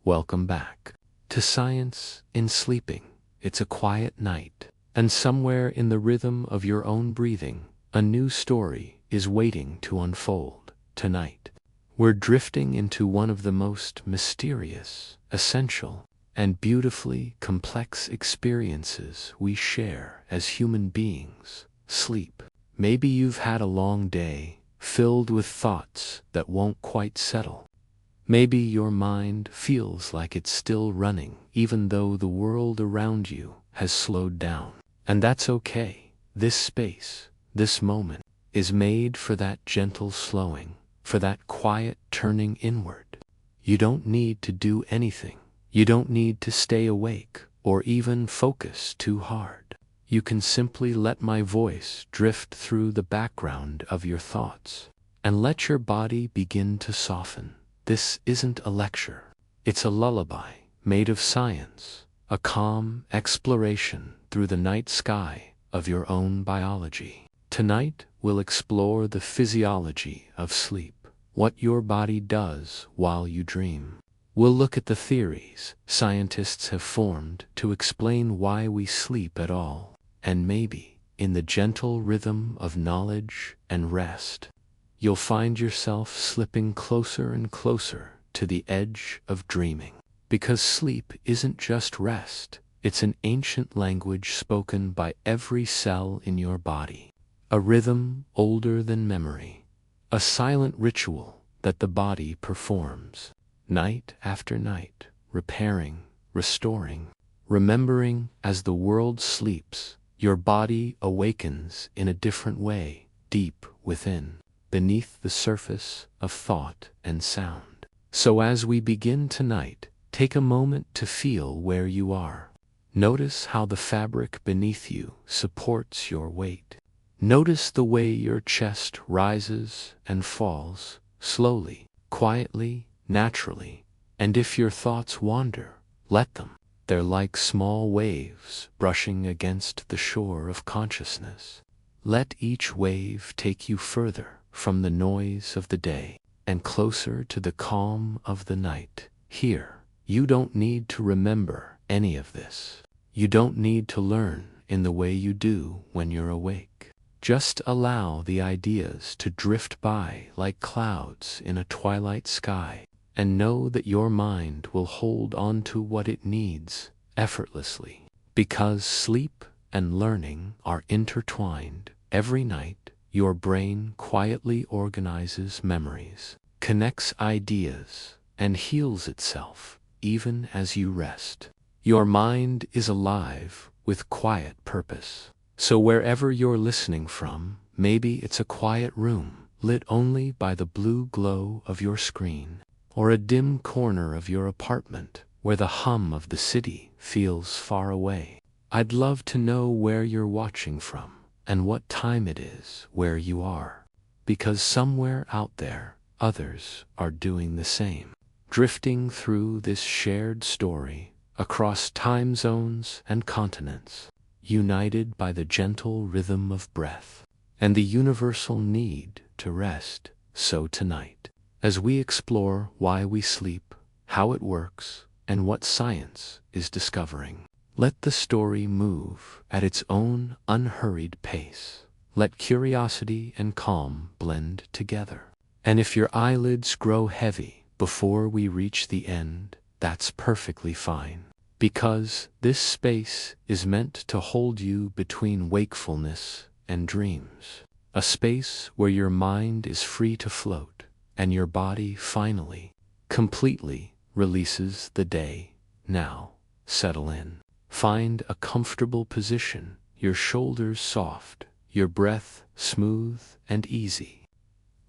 welcome back to Science in Sleeping. It's a quiet night, and somewhere in the rhythm of your own breathing, a new story is waiting to unfold. Tonight, we're drifting into one of the most mysterious, essential, and beautifully complex experiences we share as human beings: sleep. Maybe you've had a long day, filled with thoughts that won't quite settle. Maybe your mind feels like it's still running, even though the world around you has slowed down. And that's okay. This space, this moment, is made for that gentle slowing, for that quiet turning inward. You don't need to do anything. You don't need to stay awake or even focus too hard. You can simply let my voice drift through the background of your thoughts and let your body begin to soften. This isn't a lecture. It's a lullaby made of science, a calm exploration through the night sky of your own biology. Tonight, we'll explore the physiology of sleep, what your body does while you dream. We'll look at the theories scientists have formed to explain why we sleep at all, and maybe, in the gentle rhythm of knowledge and rest, you'll find yourself slipping closer and closer to the edge of dreaming. Because sleep isn't just rest, it's an ancient language spoken by every cell in your body, a rhythm older than memory, a silent ritual that the body performs, night after night, repairing, restoring, remembering. As the world sleeps, your body awakens in a different way, deep within, beneath the surface of thought and sound. So as we begin tonight, take a moment to feel where you are. Notice how the fabric beneath you supports your weight. Notice the way your chest rises and falls, slowly, quietly, naturally. And if your thoughts wander, let them. They're like small waves brushing against the shore of consciousness. Let each wave take you further from the noise of the day and closer to the calm of the night. Here, you don't need to remember any of this. You don't need to learn in the way you do when you're awake. Just allow the ideas to drift by like clouds in a twilight sky, and know that your mind will hold on to what it needs effortlessly. Because sleep and learning are intertwined, every night your brain quietly organizes memories, connects ideas, and heals itself even as you rest. Your mind is alive with quiet purpose. So wherever you're listening from, maybe it's a quiet room lit only by the blue glow of your screen, or a dim corner of your apartment where the hum of the city feels far away. I'd love to know where you're watching from and what time it is where you are, because somewhere out there, others are doing the same, drifting through this shared story across time zones and continents, united by the gentle rhythm of breath and the universal need to rest. So tonight, as we explore why we sleep, how it works, and what science is discovering, let the story move at its own unhurried pace. Let curiosity and calm blend together. And if your eyelids grow heavy before we reach the end, that's perfectly fine, because this space is meant to hold you between wakefulness and dreams, a space where your mind is free to float and your body finally, completely releases the day. Now, settle in. Find a comfortable position, your shoulders soft, your breath smooth and easy.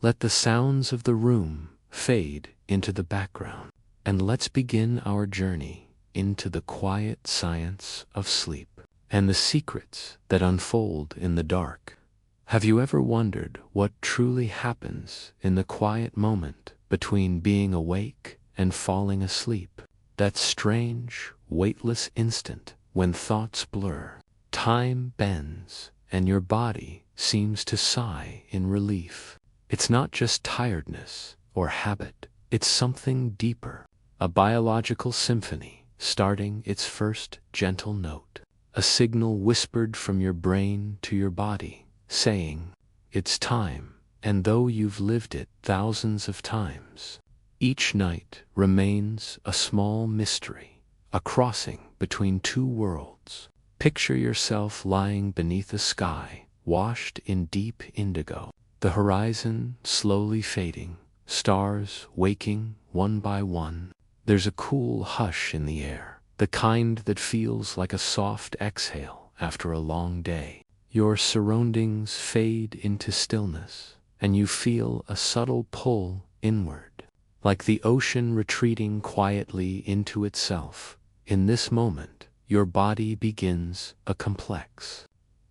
Let the sounds of the room fade into the background, and let's begin our journey into the quiet science of sleep and the secrets that unfold in the dark. Have you ever wondered what truly happens in the quiet moment between being awake and falling asleep? That strange, weightless instant when thoughts blur, time bends, and your body seems to sigh in relief. It's not just tiredness or habit, it's something deeper, a biological symphony starting its first gentle note, a signal whispered from your brain to your body, saying, "It's time," and though you've lived it thousands of times, each night remains a small mystery, a crossing between two worlds. Picture yourself lying beneath a sky washed in deep indigo, the horizon slowly fading, stars waking one by one. There's a cool hush in the air, the kind that feels like a soft exhale after a long day. Your surroundings fade into stillness, and you feel a subtle pull inward, like the ocean retreating quietly into itself. In this moment, your body begins a complex,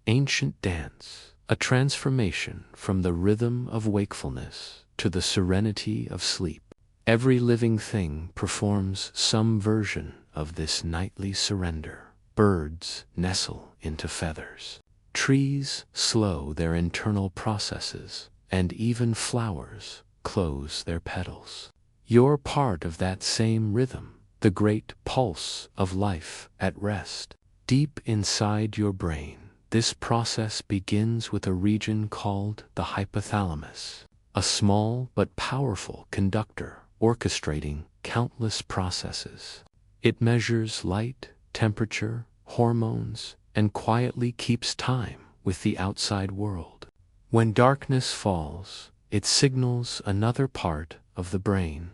ancient dance, a transformation from the rhythm of wakefulness to the serenity of sleep. Every living thing performs some version of this nightly surrender. Birds nestle into feathers. Trees slow their internal processes, and even flowers close their petals. You're part of that same rhythm, the great pulse of life at rest. Deep inside your brain, this process begins with a region called the hypothalamus, a small but powerful conductor orchestrating countless processes. It measures light, temperature, hormones, and quietly keeps time with the outside world. When darkness falls, it signals another part of the brain,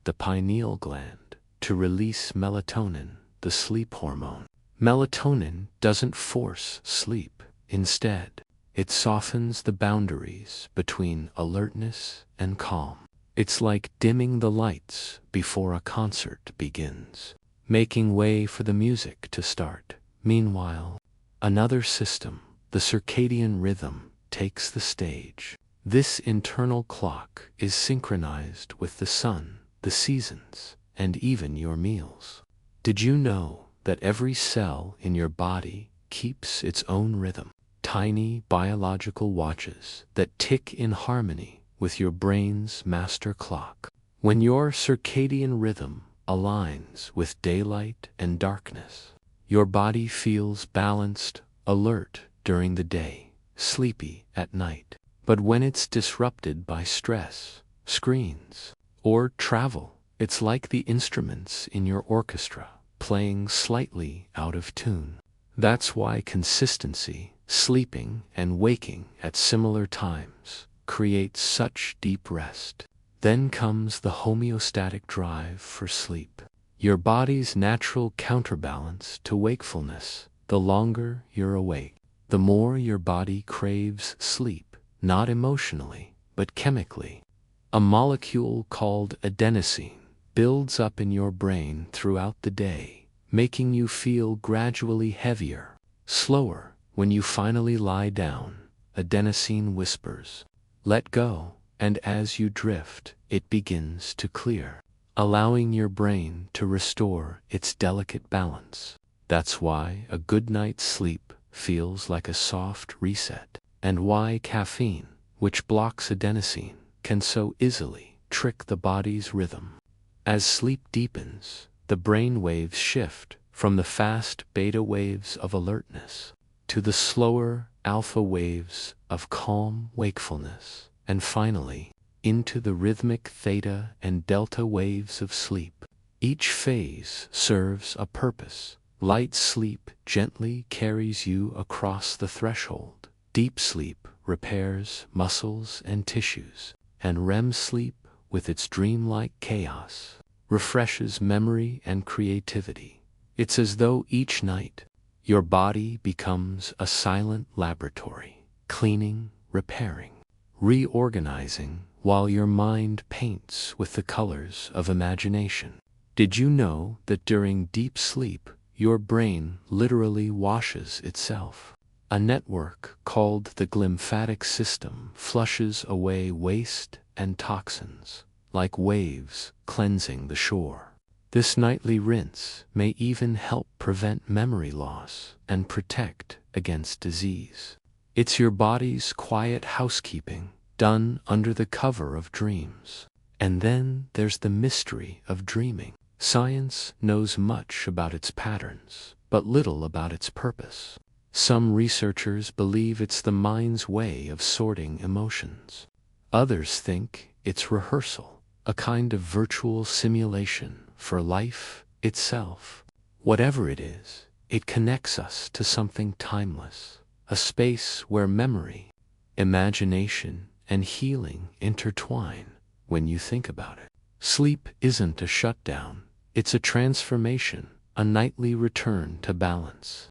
the pineal gland, to release melatonin, the sleep hormone. Melatonin doesn't force sleep. Instead, it softens the boundaries between alertness and calm. It's like dimming the lights before a concert begins, making way for the music to start. Meanwhile, another system, the circadian rhythm, takes the stage. This internal clock is synchronized with the sun, the seasons, and even your meals. Did you know that every cell in your body keeps its own rhythm? Tiny biological watches that tick in harmony with your brain's master clock. When your circadian rhythm aligns with daylight and darkness, your body feels balanced, alert during the day, sleepy at night. But when it's disrupted by stress, screens, or travel, it's like the instruments in your orchestra playing slightly out of tune. That's why consistency, sleeping and waking at similar times, creates such deep rest. Then comes the homeostatic drive for sleep, your body's natural counterbalance to wakefulness. The longer you're awake, the more your body craves sleep, not emotionally, but chemically. A molecule called adenosine builds up in your brain throughout the day, making you feel gradually heavier, slower. When you finally lie down, adenosine whispers, "Let go," and as you drift, it begins to clear, allowing your brain to restore its delicate balance. That's why a good night's sleep feels like a soft reset, and why caffeine, which blocks adenosine, can so easily trick the body's rhythm. As sleep deepens, the brain waves shift from the fast beta waves of alertness to the slower alpha waves of calm wakefulness, and finally, into the rhythmic theta and delta waves of sleep. Each phase serves a purpose. Light sleep gently carries you across the threshold. Deep sleep repairs muscles and tissues, and REM sleep, with its dreamlike chaos, refreshes memory and creativity. It's as though each night, your body becomes a silent laboratory, cleaning, repairing, reorganizing, while your mind paints with the colors of imagination. Did you know that during deep sleep, your brain literally washes itself? A network called the glymphatic system flushes away waste and toxins, like waves cleansing the shore. This nightly rinse may even help prevent memory loss and protect against disease. It's your body's quiet housekeeping, done under the cover of dreams. And then there's the mystery of dreaming. Science knows much about its patterns, but little about its purpose. Some researchers believe it's the mind's way of sorting emotions. Others think it's rehearsal, a kind of virtual simulation for life itself. Whatever it is, it connects us to something timeless, a space where memory, imagination, and healing intertwine when you think about it. Sleep isn't a shutdown, it's a transformation, a nightly return to balance.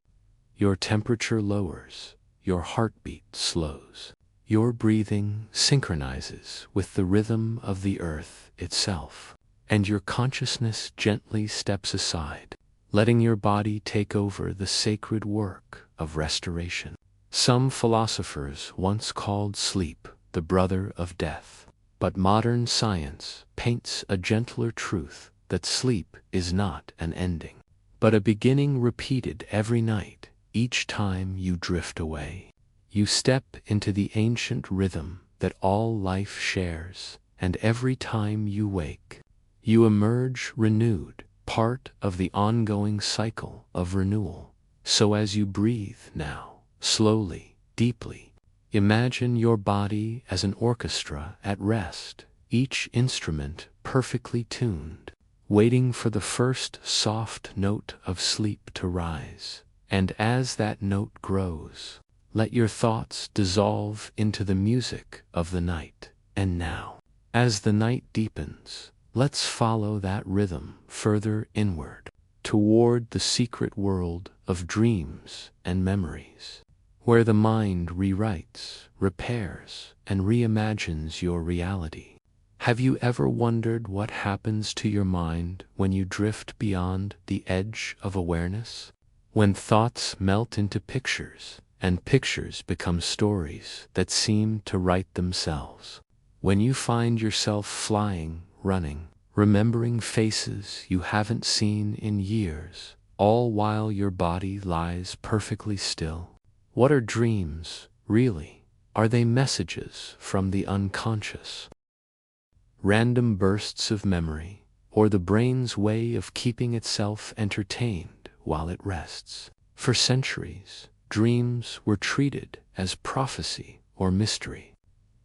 Your temperature lowers, your heartbeat slows, your breathing synchronizes with the rhythm of the earth itself, and your consciousness gently steps aside, letting your body take over the sacred work of restoration. Some philosophers once called sleep the brother of death, but modern science paints a gentler truth that sleep is not an ending, but a beginning repeated every night. Each time you drift away, you step into the ancient rhythm that all life shares, and every time you wake, you emerge renewed, part of the ongoing cycle of renewal. So as you breathe now, slowly, deeply, imagine your body as an orchestra at rest, each instrument perfectly tuned, waiting for the first soft note of sleep to rise. And as that note grows, let your thoughts dissolve into the music of the night. And now, as the night deepens, let's follow that rhythm further inward, toward the secret world of dreams and memories, where the mind rewrites, repairs, and reimagines your reality. Have you ever wondered what happens to your mind when you drift beyond the edge of awareness? When thoughts melt into pictures, and pictures become stories that seem to write themselves. When you find yourself flying, running, remembering faces you haven't seen in years, all while your body lies perfectly still. What are dreams, really? Are they messages from the unconscious? Random bursts of memory, or the brain's way of keeping itself entertained while it rests? For centuries, dreams were treated as prophecy or mystery.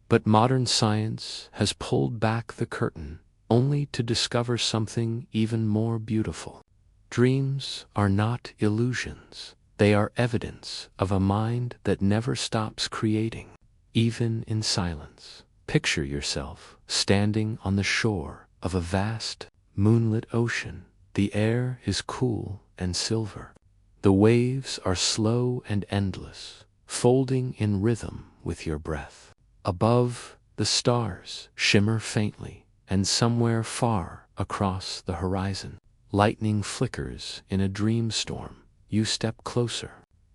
But modern science has pulled back the curtain only to discover something even more beautiful. Dreams are not illusions. They are evidence of a mind that never stops creating, even in silence. Picture yourself standing on the shore of a vast, moonlit ocean. The air is cool and silver. The waves are slow and endless, folding in rhythm with your breath. Above, the stars shimmer faintly, and somewhere far across the horizon, lightning flickers in a dream storm. You step closer,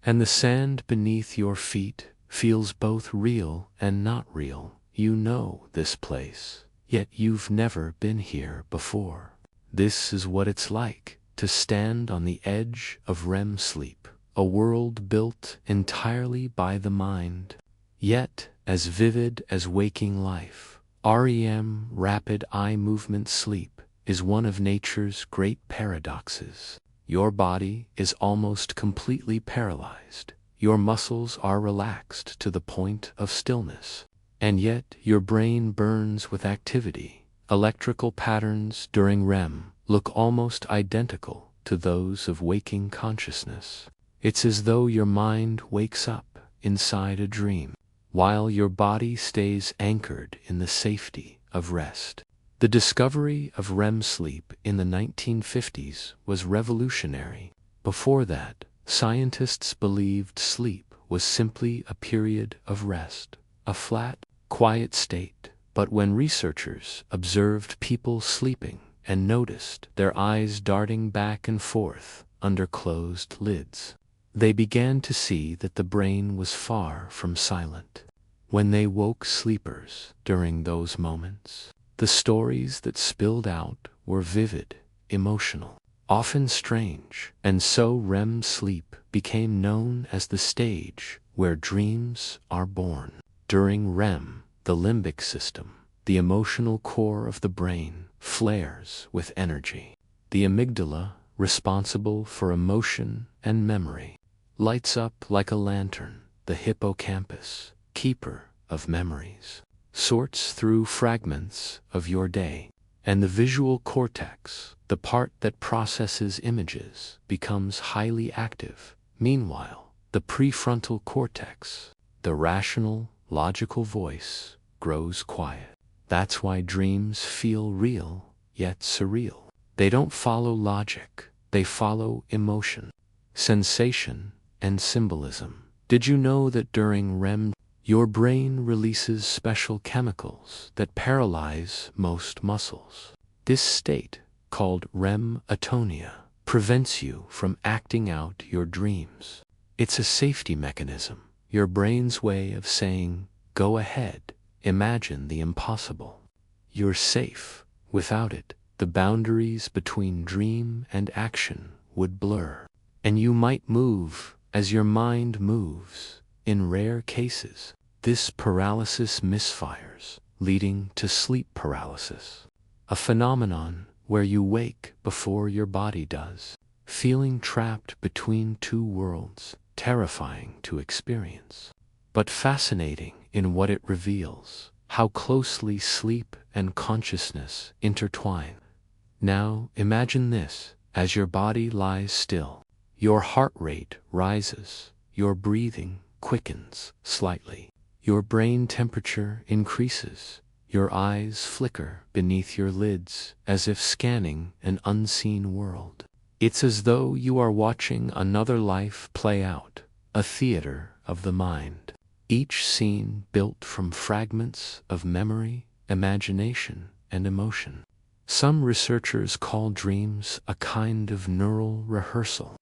and the sand beneath your feet feels both real and not real. You know this place, yet you've never been here before. This is what it's like to stand on the edge of REM sleep, a world built entirely by the mind, yet as vivid as waking life. REM, rapid eye movement sleep, is one of nature's great paradoxes. Your body is almost completely paralyzed. Your muscles are relaxed to the point of stillness, and yet your brain burns with activity. Electrical patterns during REM look almost identical to those of waking consciousness. It's as though your mind wakes up inside a dream, while your body stays anchored in the safety of rest. The discovery of REM sleep in the 1950s was revolutionary. Before that, scientists believed sleep was simply a period of rest, a flat, quiet state. But when researchers observed people sleeping and noticed their eyes darting back and forth under closed lids, they began to see that the brain was far from silent. When they woke sleepers during those moments, the stories that spilled out were vivid, emotional, often strange, and so REM sleep became known as the stage where dreams are born. During REM, the limbic system, the emotional core of the brain, flares with energy. The amygdala, responsible for emotion and memory, lights up like a lantern. The hippocampus, keeper of memories, sorts through fragments of your day. And the visual cortex, the part that processes images, becomes highly active. Meanwhile, the prefrontal cortex, the rational, logical voice, grows quiet. That's why dreams feel real, yet surreal. They don't follow logic, they follow emotion, sensation, and symbolism. Did you know that during REM, your brain releases special chemicals that paralyze most muscles? This state, called REM atonia, prevents you from acting out your dreams. It's a safety mechanism, your brain's way of saying, go ahead, imagine the impossible. You're safe. Without it, the boundaries between dream and action would blur, and you might move as your mind moves. In rare cases, this paralysis misfires, leading to sleep paralysis, a phenomenon where you wake before your body does, feeling trapped between two worlds, terrifying to experience, but fascinating in what it reveals, how closely sleep and consciousness intertwine. Now imagine this: as your body lies still, your heart rate rises, your breathing quickens slightly, your brain temperature increases, your eyes flicker beneath your lids as if scanning an unseen world. It's as though you are watching another life play out, a theater of the mind, each scene built from fragments of memory, imagination, and emotion. Some researchers call dreams a kind of neural rehearsal,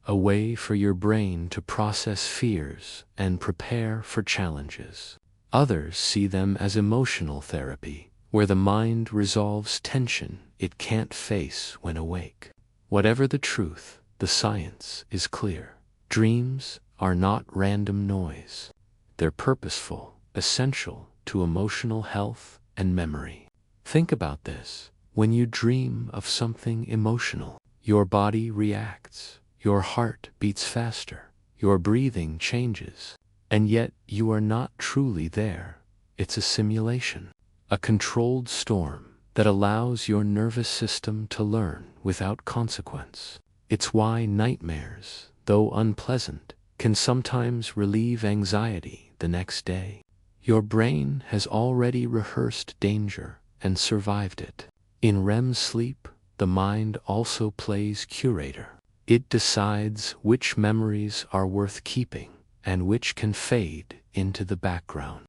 a way for your brain to process fears and prepare for challenges. Others see them as emotional therapy, where the mind resolves tension it can't face when awake. Whatever the truth, the science is clear. Dreams are not random noise. They're purposeful, essential to emotional health and memory. Think about this. When you dream of something emotional, your body reacts. Your heart beats faster, your breathing changes, and yet you are not truly there. It's a simulation, a controlled storm that allows your nervous system to learn without consequence. It's why nightmares, though unpleasant, can sometimes relieve anxiety the next day. Your brain has already rehearsed danger and survived it. In REM sleep, the mind also plays curator. It decides which memories are worth keeping and which can fade into the background.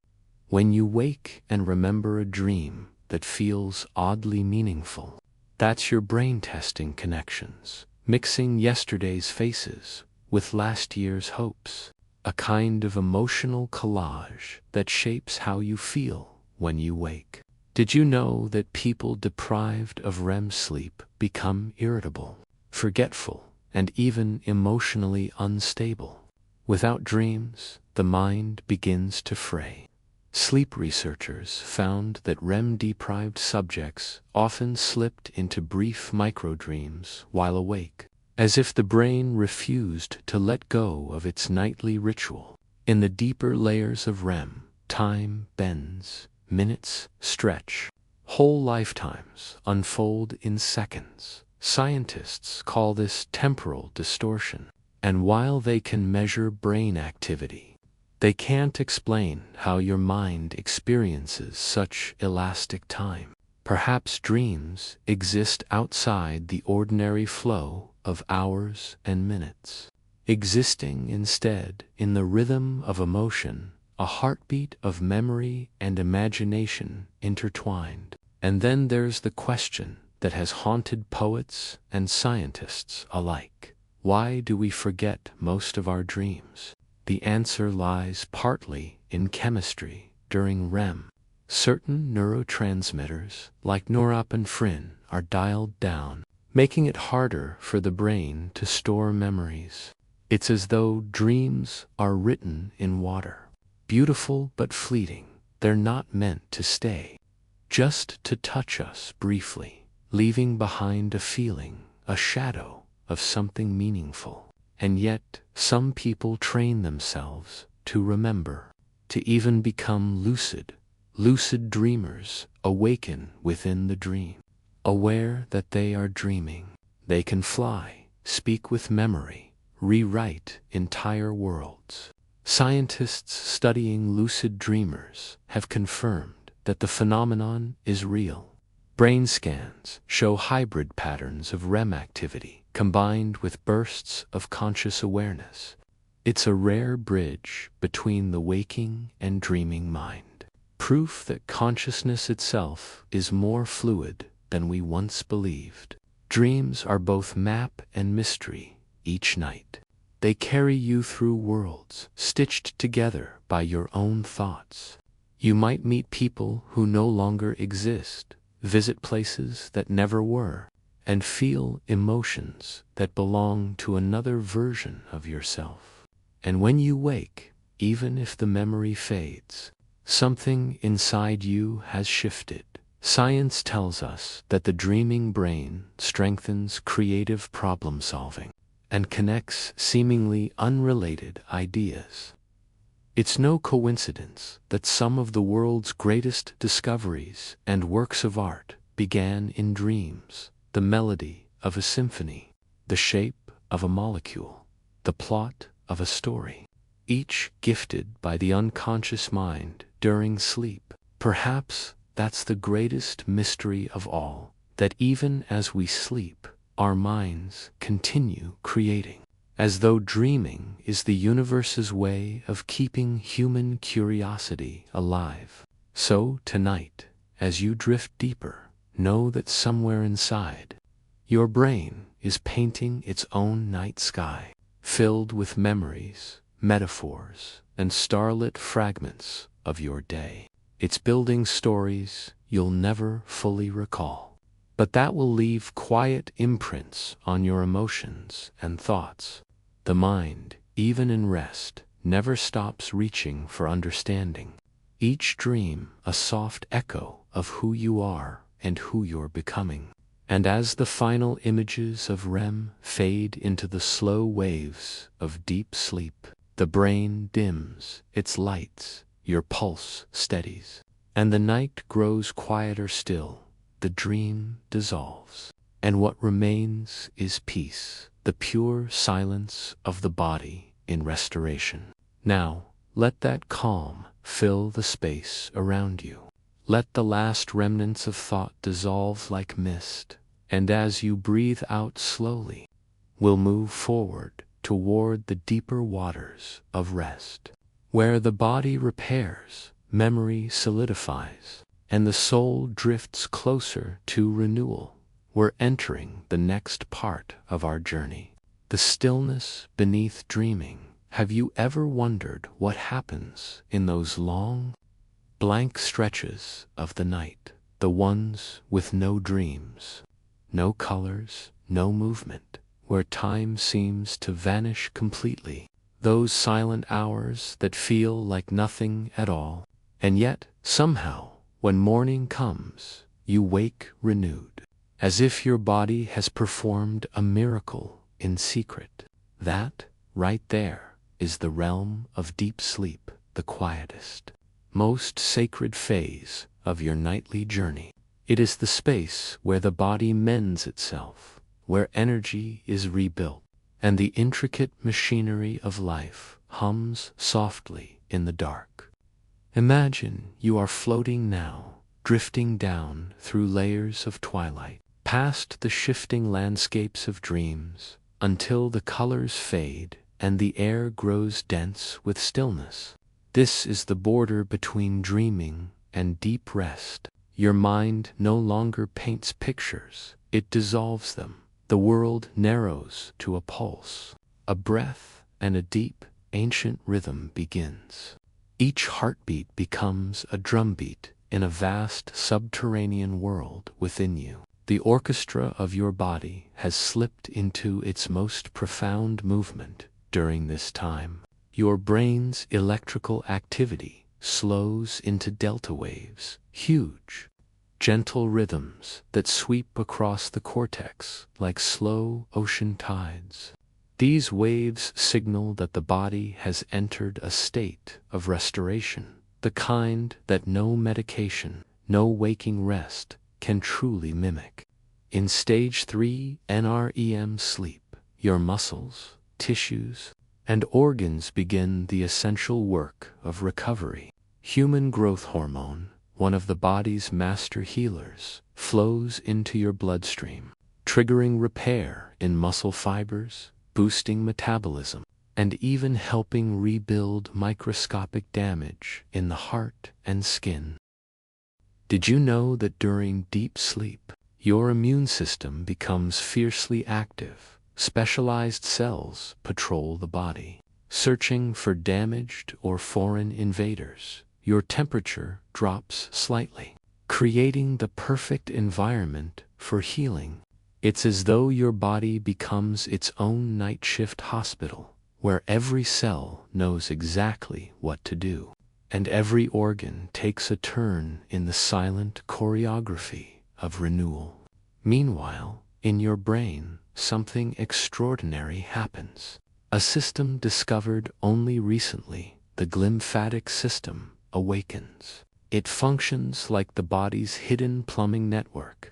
When you wake and remember a dream that feels oddly meaningful, that's your brain testing connections, mixing yesterday's faces with last year's hopes, a kind of emotional collage that shapes how you feel when you wake. Did you know that people deprived of REM sleep become irritable, forgetful, and even emotionally unstable? Without dreams, the mind begins to fray. Sleep researchers found that REM-deprived subjects often slipped into brief microdreams while awake, as if the brain refused to let go of its nightly ritual. In the deeper layers of REM, time bends, minutes stretch, whole lifetimes unfold in seconds. Scientists call this temporal distortion, and while they can measure brain activity, they can't explain how your mind experiences such elastic time. Perhaps dreams exist outside the ordinary flow of hours and minutes, existing instead in the rhythm of emotion, a heartbeat of memory and imagination intertwined. And then there's the question that has haunted poets and scientists alike. Why do we forget most of our dreams? The answer lies partly in chemistry. During REM, certain neurotransmitters, like norepinephrine, are dialed down, making it harder for the brain to store memories. It's as though dreams are written in water, beautiful but fleeting. They're not meant to stay, just to touch us briefly, leaving behind a feeling a shadow of something meaningful. And yet, some people train themselves to remember, to even become lucid. Lucid dreamers awaken within the dream, aware that they are dreaming. They can fly, speak with memory, rewrite entire worlds. Scientists studying lucid dreamers have confirmed that the phenomenon is real. Brain scans show hybrid patterns of REM activity combined with bursts of conscious awareness. It's a rare bridge between the waking and dreaming mind. Proof that consciousness itself is more fluid than we once believed. Dreams are both map and mystery each night. They carry you through worlds stitched together by your own thoughts. You might meet people who no longer exist, visit places that never were, and feel emotions that belong to another version of yourself. And when you wake, even if the memory fades, something inside you has shifted. Science tells us that the dreaming brain strengthens creative problem solving and connects seemingly unrelated ideas. It's no coincidence that some of the world's greatest discoveries and works of art began in dreams. The melody of a symphony, the shape of a molecule, the plot of a story, each gifted by the unconscious mind during sleep. Perhaps that's the greatest mystery of all, that even as we sleep, our minds continue creating, as though dreaming is the universe's way of keeping human curiosity alive. So tonight, as you drift deeper, know that somewhere inside, your brain is painting its own night sky, filled with memories, metaphors, and starlit fragments of your day. It's building stories you'll never fully recall, but that will leave quiet imprints on your emotions and thoughts. The mind, even in rest, never stops reaching for understanding. Each dream a soft echo of who you are and who you're becoming. And as the final images of REM fade into the slow waves of deep sleep, the brain dims its lights, your pulse steadies, and the night grows quieter still. The dream dissolves, and what remains is peace, the pure silence of the body in restoration. Now, let that calm fill the space around you. Let the last remnants of thought dissolve like mist, and as you breathe out slowly, we'll move forward toward the deeper waters of rest, where the body repairs, memory solidifies, and the soul drifts closer to renewal. We're entering the next part of our journey, the stillness beneath dreaming. Have you ever wondered what happens in those long, blank stretches of the night, the ones with no dreams, no colors, no movement, where time seems to vanish completely, those silent hours that feel like nothing at all, and yet, somehow, when morning comes, you wake renewed, as if your body has performed a miracle in secret. That, right there, is the realm of deep sleep, the quietest, most sacred phase of your nightly journey. It is the space where the body mends itself, where energy is rebuilt, and the intricate machinery of life hums softly in the dark. Imagine you are floating now, drifting down through layers of twilight, past the shifting landscapes of dreams, until the colors fade and the air grows dense with stillness. This is the border between dreaming and deep rest. Your mind no longer paints pictures, it dissolves them. The world narrows to a pulse, a breath, and a deep, ancient rhythm begins. Each heartbeat becomes a drumbeat in a vast subterranean world within you. The orchestra of your body has slipped into its most profound movement during this time. Your brain's electrical activity slows into delta waves, huge, gentle rhythms that sweep across the cortex like slow ocean tides. These waves signal that the body has entered a state of restoration, the kind that no medication, no waking rest can truly mimic. In stage 3 NREM sleep, your muscles, tissues, and organs begin the essential work of recovery. Human growth hormone, one of the body's master healers, flows into your bloodstream, triggering repair in muscle fibers, boosting metabolism, and even helping rebuild microscopic damage in the heart and skin. Did you know that during deep sleep, your immune system becomes fiercely active? Specialized cells patrol the body, searching for damaged or foreign invaders. Your temperature drops slightly, creating the perfect environment for healing. It's as though your body becomes its own night shift hospital, where every cell knows exactly what to do, and every organ takes a turn in the silent choreography of renewal. Meanwhile, in your brain, something extraordinary happens. A system discovered only recently, the glymphatic system, awakens. It functions like the body's hidden plumbing network,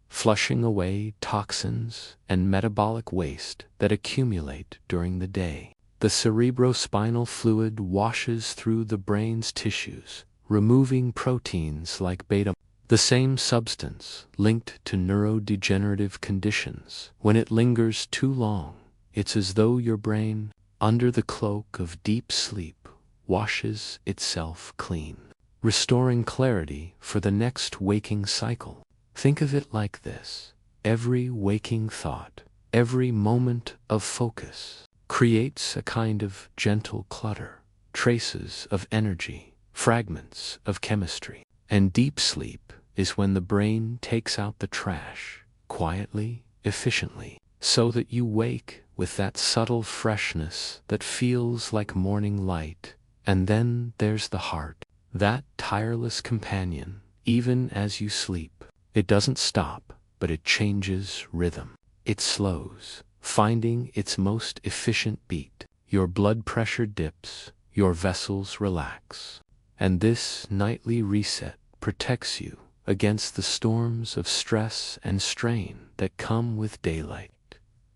flushing away toxins and metabolic waste that accumulate during the day. The cerebrospinal fluid washes through the brain's tissues, removing proteins like beta, the same substance linked to neurodegenerative conditions. When it lingers too long, it's as though your brain, under the cloak of deep sleep, washes itself clean, restoring clarity for the next waking cycle. Think of it like this: every waking thought, every moment of focus, creates a kind of gentle clutter, traces of energy, fragments of chemistry. And deep sleep is when the brain takes out the trash, quietly, efficiently, so that you wake with that subtle freshness that feels like morning light. And then there's the heart, that tireless companion, even as you sleep. It doesn't stop, but it changes rhythm. It slows, finding its most efficient beat. Your blood pressure dips, your vessels relax. And this nightly reset protects you against the storms of stress and strain that come with daylight.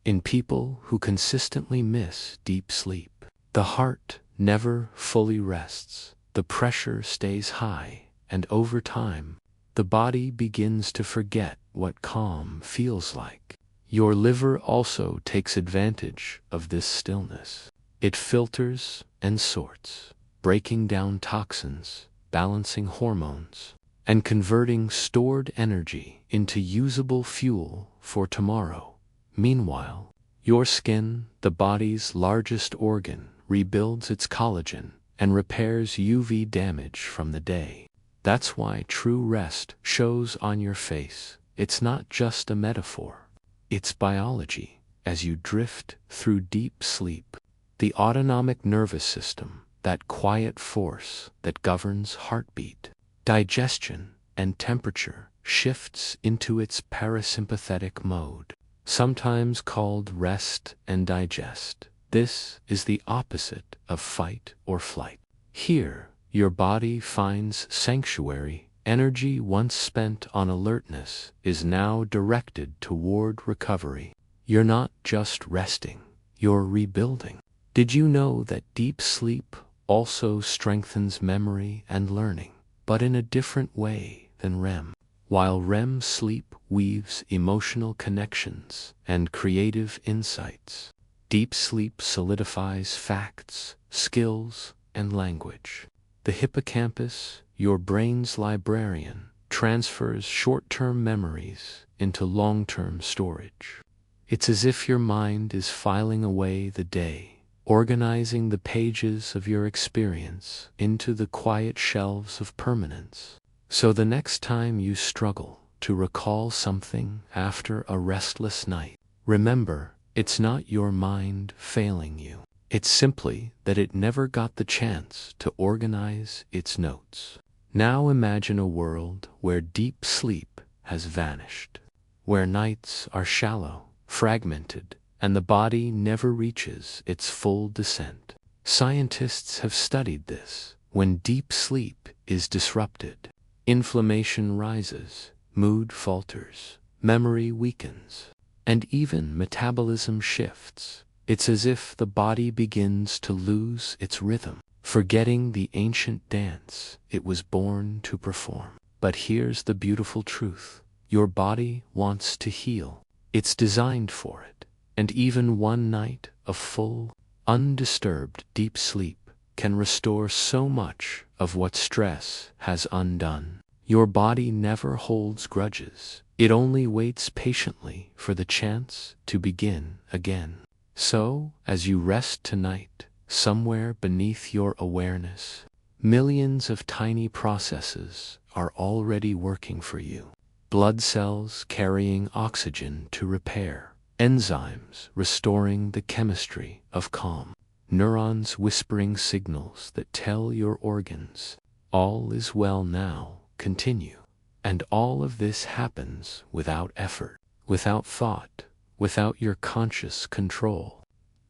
In people who consistently miss deep sleep, the heart never fully rests. The pressure stays high, and over time, the body begins to forget what calm feels like. Your liver also takes advantage of this stillness. It filters and sorts, breaking down toxins, balancing hormones, and converting stored energy into usable fuel for tomorrow. Meanwhile, your skin, the body's largest organ, rebuilds its collagen and repairs UV damage from the day. That's why true rest shows on your face. It's not just a metaphor. It's biology. As you drift through deep sleep, the autonomic nervous system, that quiet force that governs heartbeat, digestion, and temperature, shifts into its parasympathetic mode, sometimes called rest and digest. This is the opposite of fight or flight. Here, your body finds sanctuary. Energy once spent on alertness is now directed toward recovery. You're not just resting, you're rebuilding. Did you know that deep sleep also strengthens memory and learning, but in a different way than REM? While REM sleep weaves emotional connections and creative insights, deep sleep solidifies facts, skills, and language. The hippocampus, your brain's librarian, transfers short-term memories into long-term storage. It's as if your mind is filing away the day, organizing the pages of your experience into the quiet shelves of permanence. So the next time you struggle to recall something after a restless night, remember, it's not your mind failing you. It's simply that it never got the chance to organize its notes. Now imagine a world where deep sleep has vanished, where nights are shallow, fragmented, and the body never reaches its full descent. Scientists have studied this. When deep sleep is disrupted, inflammation rises, mood falters, memory weakens, and even metabolism shifts. It's as if the body begins to lose its rhythm, forgetting the ancient dance it was born to perform. But here's the beautiful truth. Your body wants to heal. It's designed for it. And even one night of full, undisturbed deep sleep can restore so much of what stress has undone. Your body never holds grudges. It only waits patiently for the chance to begin again. So, as you rest tonight, somewhere beneath your awareness, millions of tiny processes are already working for you. Blood cells carrying oxygen to repair, enzymes restoring the chemistry of calm, neurons whispering signals that tell your organs, all is well now, continue. And all of this happens without effort, without thought, without your conscious control.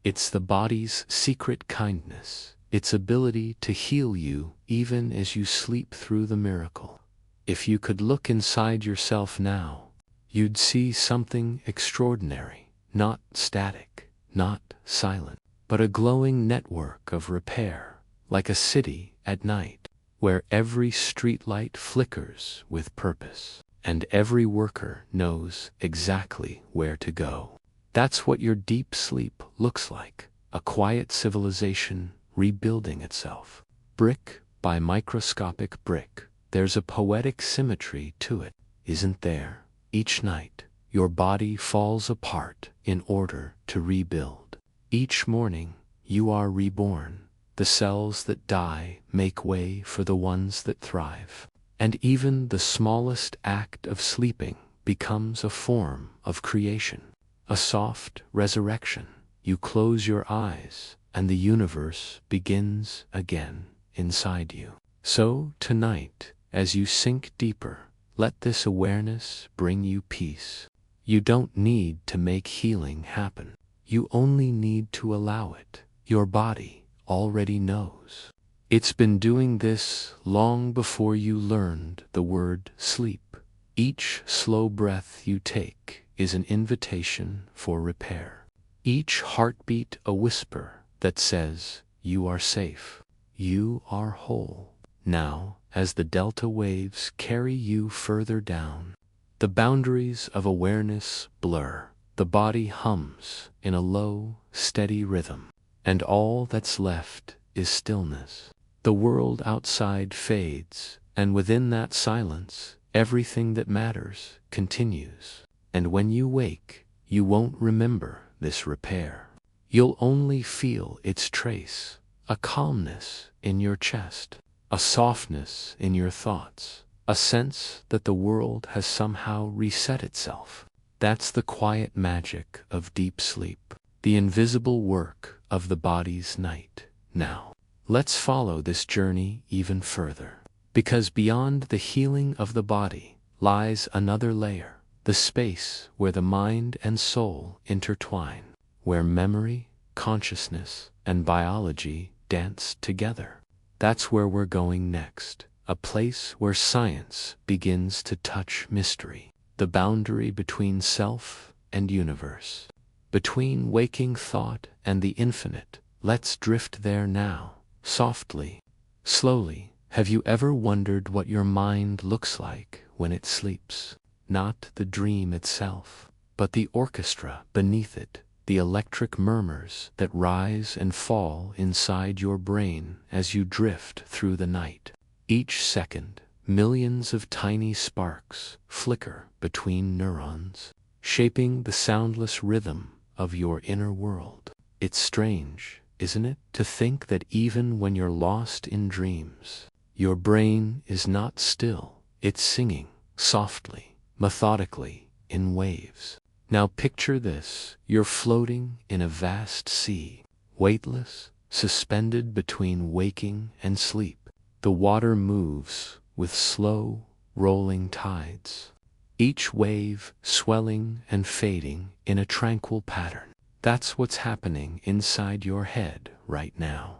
It's the body's secret kindness, its ability to heal you even as you sleep through the miracle. If you could look inside yourself now, you'd see something extraordinary, not static, not silent, but a glowing network of repair, like a city at night, where every streetlight flickers with purpose, and every worker knows exactly where to go. That's what your deep sleep looks like, a quiet civilization rebuilding itself. Brick by microscopic brick, there's a poetic symmetry to it, isn't there? Each night, your body falls apart in order to rebuild. Each morning, you are reborn. The cells that die make way for the ones that thrive. And even the smallest act of sleeping becomes a form of creation, a soft resurrection. You close your eyes, and the universe begins again inside you. So tonight, as you sink deeper, let this awareness bring you peace. You don't need to make healing happen. You only need to allow it. Your body already knows. It's been doing this long before you learned the word sleep. Each slow breath you take is an invitation for repair. Each heartbeat a whisper that says, you are safe. You are whole. Now, as the delta waves carry you further down, the boundaries of awareness blur. The body hums in a low, steady rhythm, and all that's left is stillness. The world outside fades, and within that silence, everything that matters continues. And when you wake, you won't remember this repair. You'll only feel its trace, a calmness in your chest, a softness in your thoughts, a sense that the world has somehow reset itself. That's the quiet magic of deep sleep, the invisible work of the body's night. Now, let's follow this journey even further, because beyond the healing of the body lies another layer, the space where the mind and soul intertwine, where memory, consciousness, and biology dance together. That's where we're going next, a place where science begins to touch mystery, the boundary between self and universe, between waking thought and the infinite. Let's drift there now, softly, slowly. Have you ever wondered what your mind looks like when it sleeps? Not the dream itself, but the orchestra beneath it, the electric murmurs that rise and fall inside your brain as you drift through the night. Each second, millions of tiny sparks flicker between neurons, shaping the soundless rhythm of your inner world. It's strange, isn't it, to think that even when you're lost in dreams, your brain is not still. It's singing, softly, methodically, in waves. Now picture this, you're floating in a vast sea, weightless, suspended between waking and sleep. The water moves with slow, rolling tides, each wave swelling and fading in a tranquil pattern. That's what's happening inside your head right now.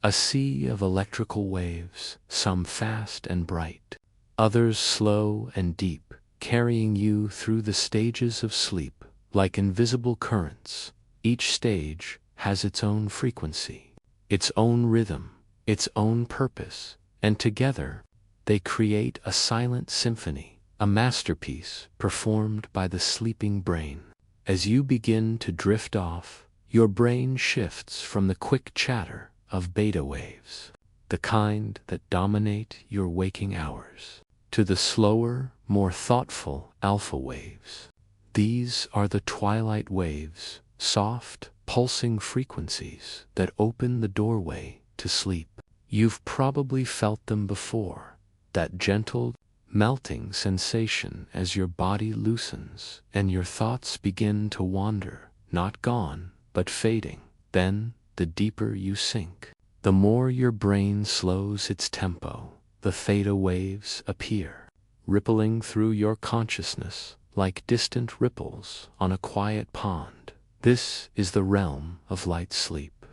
A sea of electrical waves, some fast and bright, others slow and deep, carrying you through the stages of sleep like invisible currents. Each stage has its own frequency, its own rhythm, its own purpose, and together they create a silent symphony, a masterpiece performed by the sleeping brain. As you begin to drift off, your brain shifts from the quick chatter of beta waves, the kind that dominate your waking hours, to the slower, more thoughtful alpha waves. These are the twilight waves, soft, pulsing frequencies that open the doorway to sleep. You've probably felt them before, that gentle, melting sensation as your body loosens and your thoughts begin to wander, not gone, but fading. Then, the deeper you sink, the more your brain slows its tempo. The theta waves appear, rippling through your consciousness like distant ripples on a quiet pond. This is the realm of light sleep.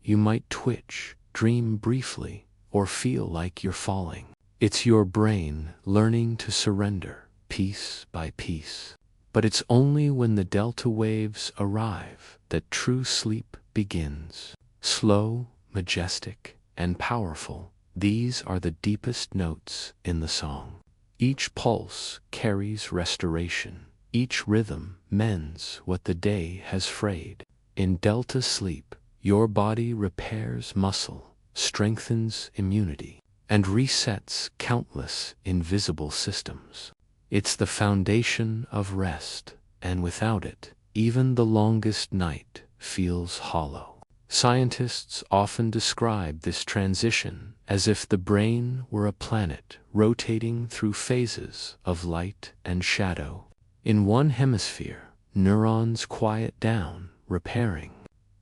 You might twitch, dream briefly, or feel like you're falling. It's your brain learning to surrender, piece by piece. But it's only when the delta waves arrive that true sleep begins. Slow, majestic, and powerful, these are the deepest notes in the song. Each pulse carries restoration. Each rhythm mends what the day has frayed. In delta sleep, your body repairs muscle, strengthens immunity, and resets countless invisible systems. It's the foundation of rest, and without it, even the longest night feels hollow. Scientists often describe this transition as if the brain were a planet rotating through phases of light and shadow. In one hemisphere, neurons quiet down, repairing,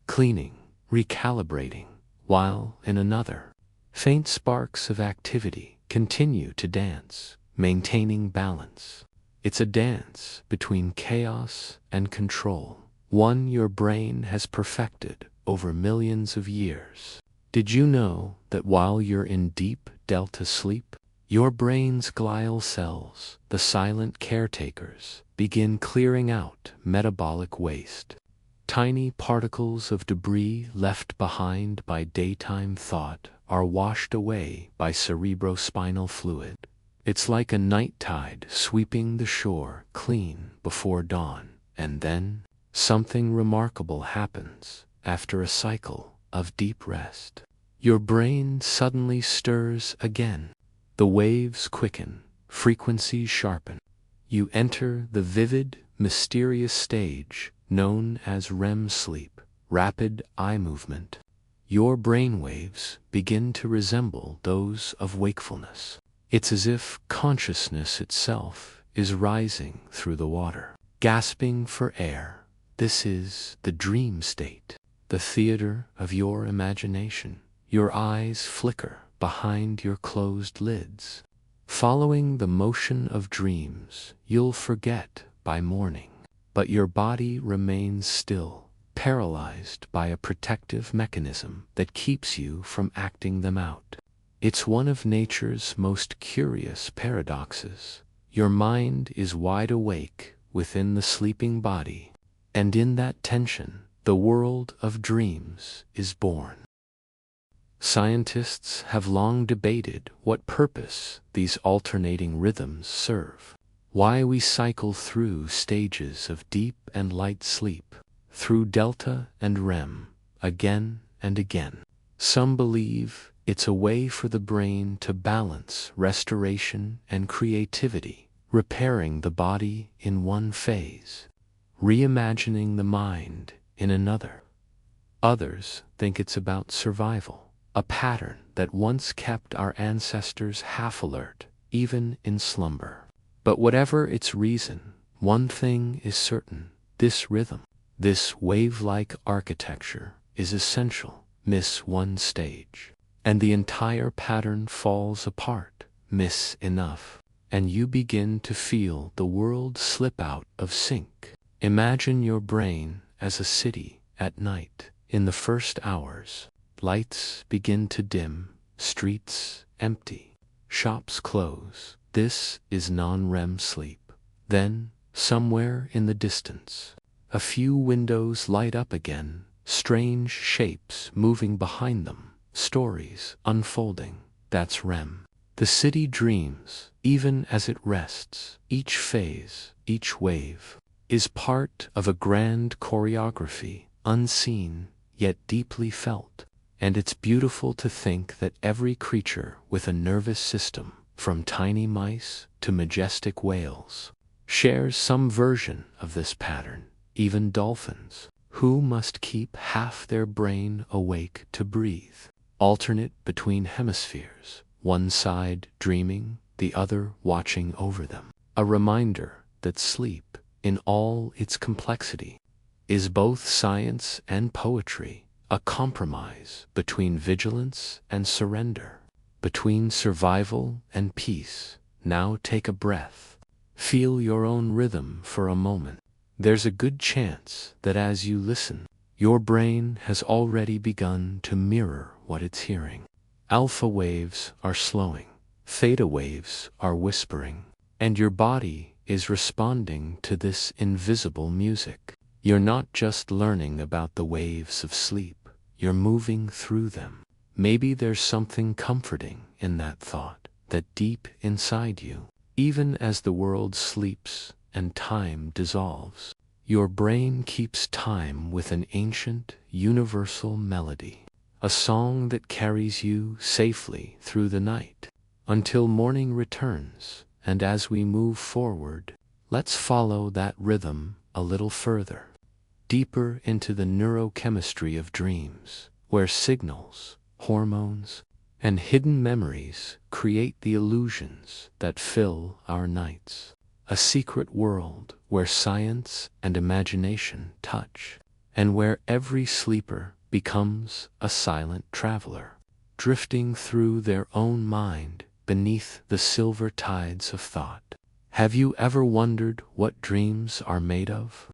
cleaning, recalibrating, while in another, faint sparks of activity continue to dance, maintaining balance. It's a dance between chaos and control, one your brain has perfected over millions of years. Did you know that while you're in deep delta sleep, your brain's glial cells, the silent caretakers, begin clearing out metabolic waste? Tiny particles of debris left behind by daytime thought are washed away by cerebrospinal fluid. It's like a night tide sweeping the shore clean before dawn, and then something remarkable happens. After a cycle of deep rest, your brain suddenly stirs again. The waves quicken, frequencies sharpen. You enter the vivid, mysterious stage known as REM sleep, rapid eye movement. Your brainwaves begin to resemble those of wakefulness. It's as if consciousness itself is rising through the water, gasping for air. This is the dream state, the theater of your imagination. Your eyes flicker behind your closed lids. Following the motion of dreams, you'll forget by morning, but your body remains still, paralyzed by a protective mechanism that keeps you from acting them out. It's one of nature's most curious paradoxes. Your mind is wide awake within the sleeping body, and in that tension, the world of dreams is born. Scientists have long debated what purpose these alternating rhythms serve, why we cycle through stages of deep and light sleep, through delta and REM, again and again. Some believe it's a way for the brain to balance restoration and creativity, repairing the body in one phase, reimagining the mind in another. Others think it's about survival, a pattern that once kept our ancestors half alert, even in slumber. But whatever its reason, one thing is certain: this rhythm, this wave-like architecture, is essential. Miss one stage, and the entire pattern falls apart, miss enough, and you begin to feel the world slip out of sync. Imagine your brain as a city at night. In the first hours, lights begin to dim, streets empty, shops close. This is non-REM sleep. Then, somewhere in the distance, a few windows light up again, strange shapes moving behind them, stories unfolding. That's REM. The city dreams, even as it rests. Each phase, each wave, is part of a grand choreography, unseen, yet deeply felt. And it's beautiful to think that every creature with a nervous system, from tiny mice to majestic whales, shares some version of this pattern. Even dolphins, who must keep half their brain awake to breathe, alternate between hemispheres, one side dreaming, the other watching over them. A reminder that sleep, in all its complexity, is both science and poetry, a compromise between vigilance and surrender, between survival and peace. Now take a breath. Feel your own rhythm for a moment. There's a good chance that as you listen, your brain has already begun to mirror what it's hearing. Alpha waves are slowing, theta waves are whispering, and your body is responding to this invisible music. You're not just learning about the waves of sleep, you're moving through them. Maybe there's something comforting in that thought, that deep inside you, even as the world sleeps and time dissolves, your brain keeps time with an ancient, universal melody, a song that carries you safely through the night, until morning returns. And as we move forward, let's follow that rhythm a little further, deeper into the neurochemistry of dreams, where signals, hormones, and hidden memories create the illusions that fill our nights. A secret world where science and imagination touch, and where every sleeper becomes a silent traveler, drifting through their own mind beneath the silver tides of thought. Have you ever wondered what dreams are made of?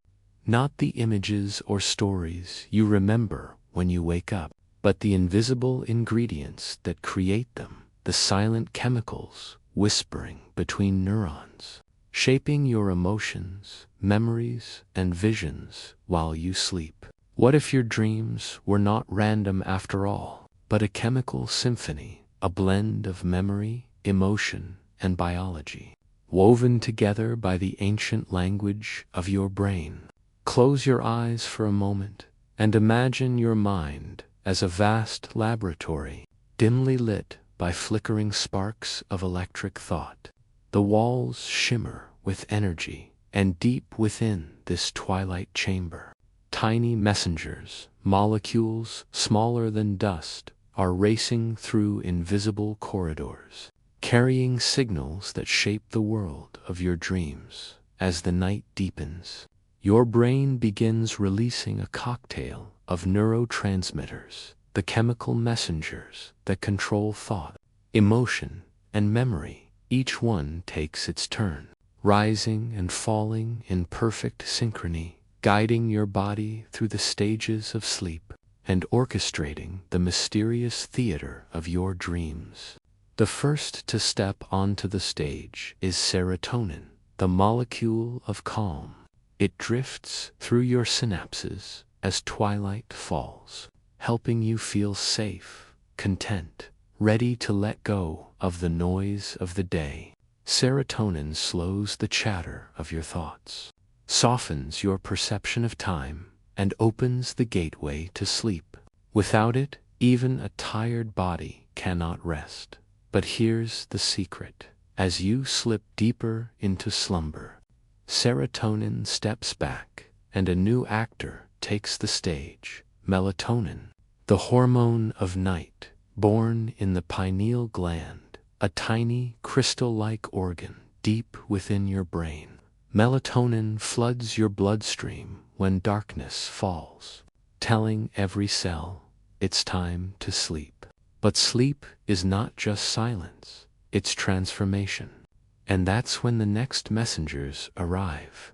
Not the images or stories you remember when you wake up, but the invisible ingredients that create them, the silent chemicals whispering between neurons, shaping your emotions, memories, and visions while you sleep. What if your dreams were not random after all, but a chemical symphony, a blend of memory, emotion, and biology, woven together by the ancient language of your brain? Close your eyes for a moment and imagine your mind as a vast laboratory, dimly lit by flickering sparks of electric thought. The walls shimmer with energy, and deep within this twilight chamber, tiny messengers, molecules smaller than dust, are racing through invisible corridors, carrying signals that shape the world of your dreams. As the night deepens, your brain begins releasing a cocktail of neurotransmitters, the chemical messengers that control thought, emotion, and memory. Each one takes its turn, rising and falling in perfect synchrony, guiding your body through the stages of sleep and orchestrating the mysterious theater of your dreams. The first to step onto the stage is serotonin, the molecule of calm. It drifts through your synapses as twilight falls, helping you feel safe, content, ready to let go of the noise of the day. Serotonin slows the chatter of your thoughts, softens your perception of time, and opens the gateway to sleep. Without it, even a tired body cannot rest. But here's the secret. As you slip deeper into slumber, serotonin steps back, and a new actor takes the stage. Melatonin, the hormone of night, born in the pineal gland, a tiny crystal-like organ deep within your brain. Melatonin floods your bloodstream when darkness falls, telling every cell it's time to sleep. But sleep is not just silence. its transformation. And that's when the next messengers arrive.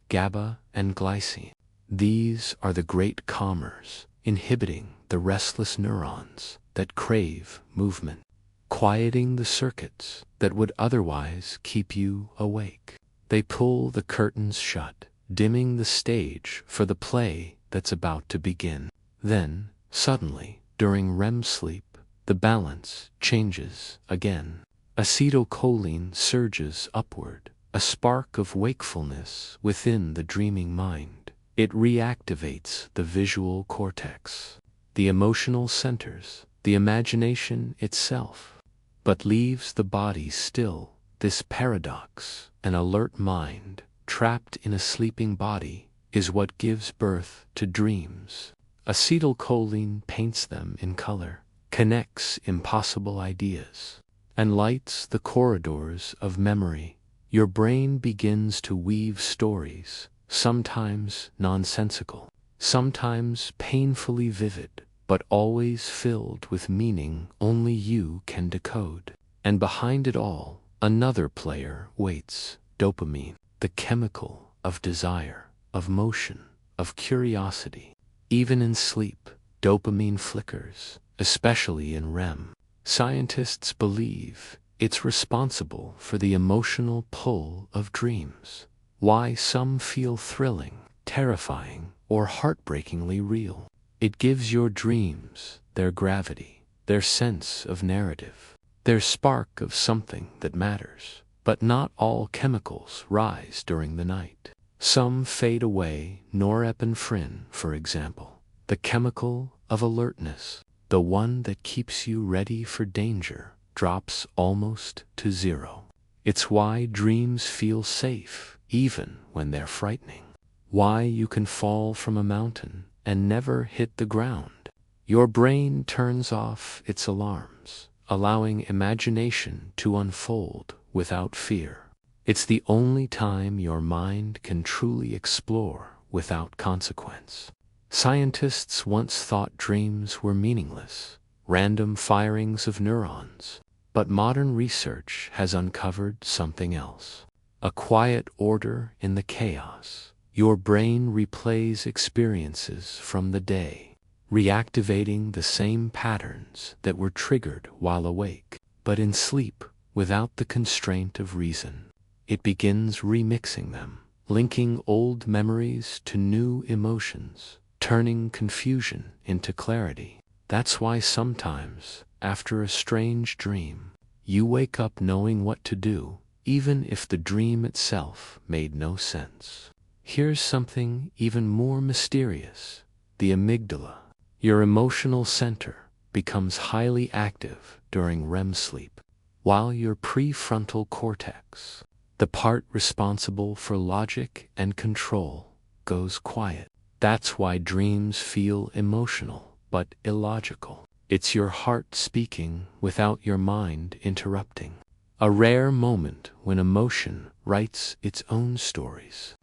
GABA and glycine. These are the great calmers, inhibiting the restless neurons that crave movement, quieting the circuits that would otherwise keep you awake. They pull the curtains shut, dimming the stage for the play that's about to begin. Then, suddenly, during REM sleep, the balance changes again. Acetylcholine surges upward, a spark of wakefulness within the dreaming mind. It reactivates the visual cortex, the emotional centers, the imagination itself, but leaves the body still. This paradox, an alert mind trapped in a sleeping body, is what gives birth to dreams. Acetylcholine paints them in color, connects impossible ideas, and lights the corridors of memory. Your brain begins to weave stories, sometimes nonsensical, sometimes painfully vivid, but always filled with meaning only you can decode. And behind it all, another player waits: dopamine, the chemical of desire, of motion, of curiosity. Even in sleep, dopamine flickers, especially in REM. Scientists believe it's responsible for the emotional pull of dreams. Why some feel thrilling, terrifying, or heartbreakingly real. It gives your dreams their gravity, their sense of narrative, their spark of something that matters. But not all chemicals rise during the night. Some fade away. Norepinephrine, for example, the chemical of alertness, the one that keeps you ready for danger, drops almost to zero. It's why dreams feel safe, even when they're frightening. Why you can fall from a mountain and never hit the ground. Your brain turns off its alarms, allowing imagination to unfold without fear. It's the only time your mind can truly explore without consequence. Scientists once thought dreams were meaningless, random firings of neurons. But modern research has uncovered something else. A quiet order in the chaos. Your brain replays experiences from the day, reactivating the same patterns that were triggered while awake. But in sleep, without the constraint of reason, it begins remixing them, linking old memories to new emotions, turning confusion into clarity. That's why sometimes, after a strange dream, you wake up knowing what to do, even if the dream itself made no sense. Here's something even more mysterious. The amygdala, your emotional center, becomes highly active during REM sleep, while your prefrontal cortex, the part responsible for logic and control, goes quiet. That's why dreams feel emotional but illogical. It's your heart speaking without your mind interrupting. A rare moment when emotion writes its own stories.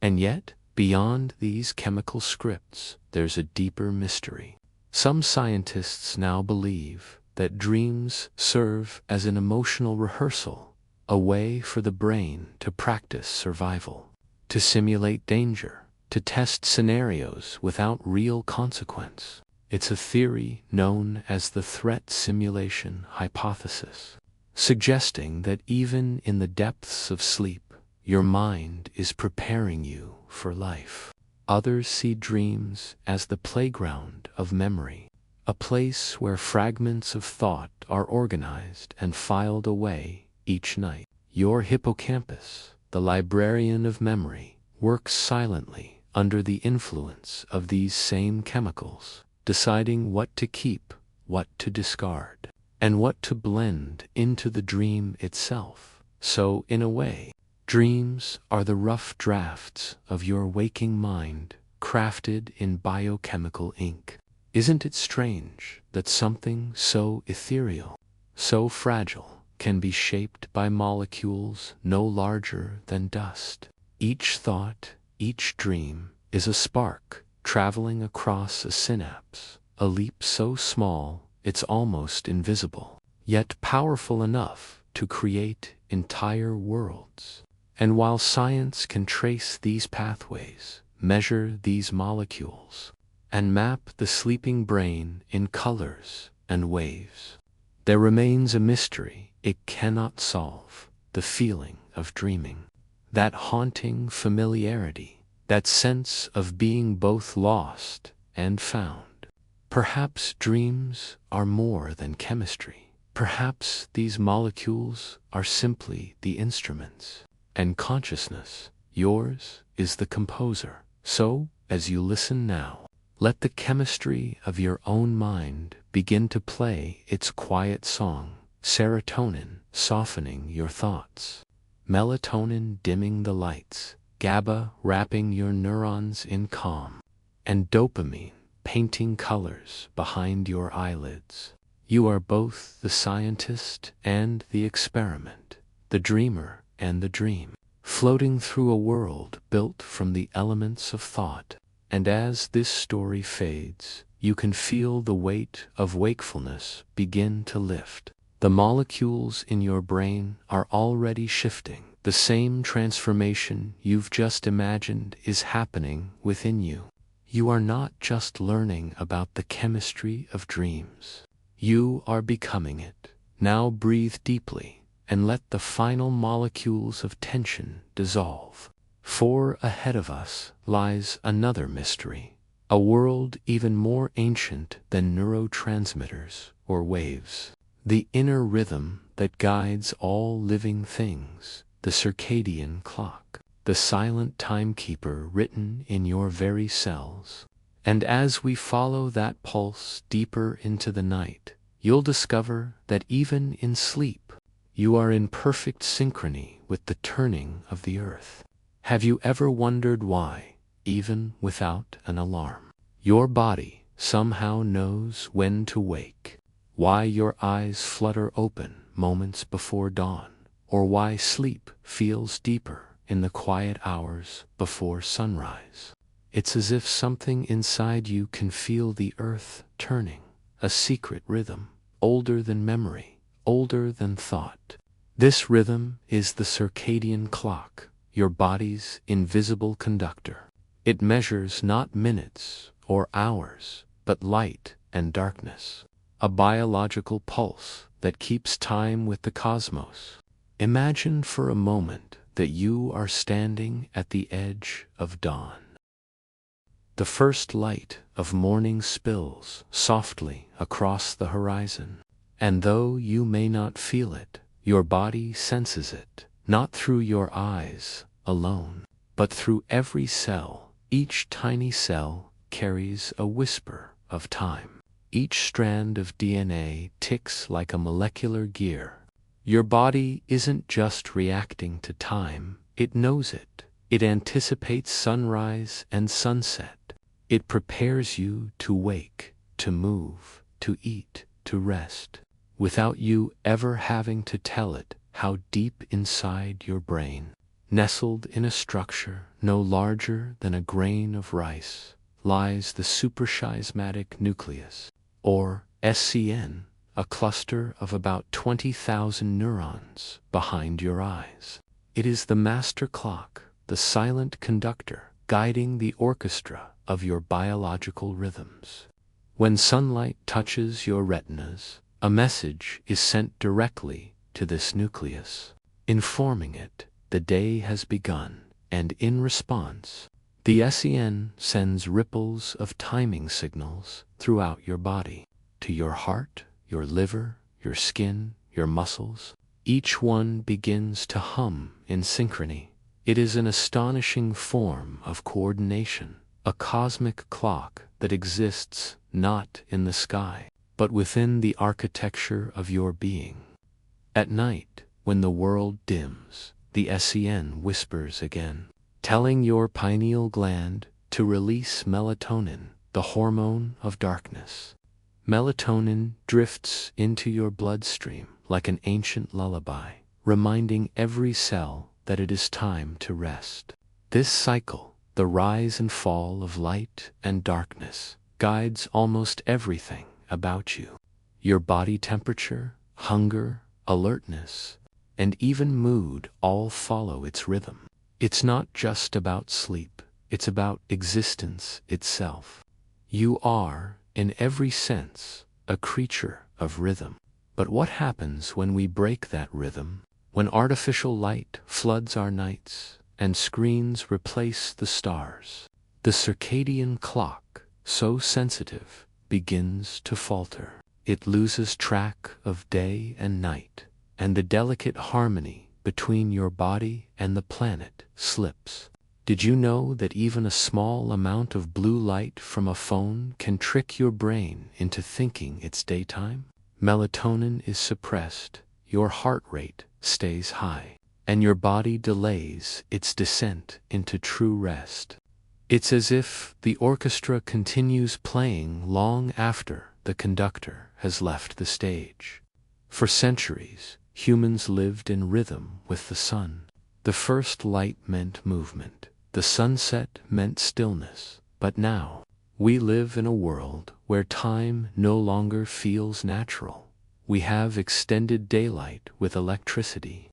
And yet, beyond these chemical scripts, there's a deeper mystery. Some scientists now believe that dreams serve as an emotional rehearsal, a way for the brain to practice survival, to simulate danger, to test scenarios without real consequence. It's a theory known as the threat simulation hypothesis, suggesting that even in the depths of sleep, your mind is preparing you for life. Others see dreams as the playground of memory, a place where fragments of thought are organized and filed away each night. Your hippocampus, the librarian of memory, works silently under the influence of these same chemicals, deciding what to keep, what to discard, and what to blend into the dream itself. So, in a way, dreams are the rough drafts of your waking mind, crafted in biochemical ink. Isn't it strange that something so ethereal, so fragile, can be shaped by molecules no larger than dust? Each thought, each dream, is a spark traveling across a synapse, a leap so small it's almost invisible, yet powerful enough to create entire worlds. And while science can trace these pathways, measure these molecules, and map the sleeping brain in colors and waves, there remains a mystery it cannot solve: the feeling of dreaming. That haunting familiarity, that sense of being both lost and found. Perhaps dreams are more than chemistry. Perhaps these molecules are simply the instruments. And consciousness, yours, is the composer. So, as you listen now, let the chemistry of your own mind begin to play its quiet song. Serotonin softening your thoughts, melatonin dimming the lights, GABA wrapping your neurons in calm, and dopamine painting colors behind your eyelids. You are both the scientist and the experiment, the dreamer and the dream, floating through a world built from the elements of thought. And as this story fades, you can feel the weight of wakefulness begin to lift. The molecules in your brain are already shifting. The same transformation you've just imagined is happening within you. You are not just learning about the chemistry of dreams. You are becoming it. Now breathe deeply and let the final molecules of tension dissolve. For ahead of us lies another mystery, a world even more ancient than neurotransmitters or waves. The inner rhythm that guides all living things, the circadian clock, the silent timekeeper written in your very cells. And as we follow that pulse deeper into the night, you'll discover that even in sleep, you are in perfect synchrony with the turning of the earth. Have you ever wondered why, even without an alarm, your body somehow knows when to wake? Why your eyes flutter open moments before dawn, or why sleep feels deeper in the quiet hours before sunrise? It's as if something inside you can feel the earth turning, a secret rhythm, older than memory, older than thought. This rhythm is the circadian clock, your body's invisible conductor. It measures not minutes or hours, but light and darkness. A biological pulse that keeps time with the cosmos. Imagine for a moment that you are standing at the edge of dawn. The first light of morning spills softly across the horizon, and though you may not feel it, your body senses it, not through your eyes alone, but through every cell. Each tiny cell carries a whisper of time. Each strand of DNA ticks like a molecular gear. Your body isn't just reacting to time, it knows it. It anticipates sunrise and sunset. It prepares you to wake, to move, to eat, to rest, without you ever having to tell it. How deep inside your brain, nestled in a structure no larger than a grain of rice, lies the suprachiasmatic nucleus, or SCN, a cluster of about 20,000 neurons behind your eyes. It is the master clock, the silent conductor, guiding the orchestra of your biological rhythms. When sunlight touches your retinas, a message is sent directly to this nucleus, informing it the day has begun, and in response, the SCN sends ripples of timing signals throughout your body, to your heart, your liver, your skin, your muscles. Each one begins to hum in synchrony. It is an astonishing form of coordination, a cosmic clock that exists not in the sky, but within the architecture of your being. At night, when the world dims, the SCN whispers again, telling your pineal gland to release melatonin, the hormone of darkness. Melatonin drifts into your bloodstream like an ancient lullaby, reminding every cell that it is time to rest. This cycle, the rise and fall of light and darkness, guides almost everything about you. Your body temperature, hunger, alertness, and even mood all follow its rhythm. It's not just about sleep, it's about existence itself. You are, in every sense, a creature of rhythm. But what happens when we break that rhythm? When artificial light floods our nights and screens replace the stars, the circadian clock, so sensitive, begins to falter. It loses track of day and night, and the delicate harmony between your body and the planet slips. Did you know that even a small amount of blue light from a phone can trick your brain into thinking it's daytime? Melatonin is suppressed, your heart rate stays high, and your body delays its descent into true rest. It's as if the orchestra continues playing long after the conductor has left the stage. For centuries, humans lived in rhythm with the sun. The first light meant movement. The sunset meant stillness. But now, we live in a world where time no longer feels natural. We have extended daylight with electricity.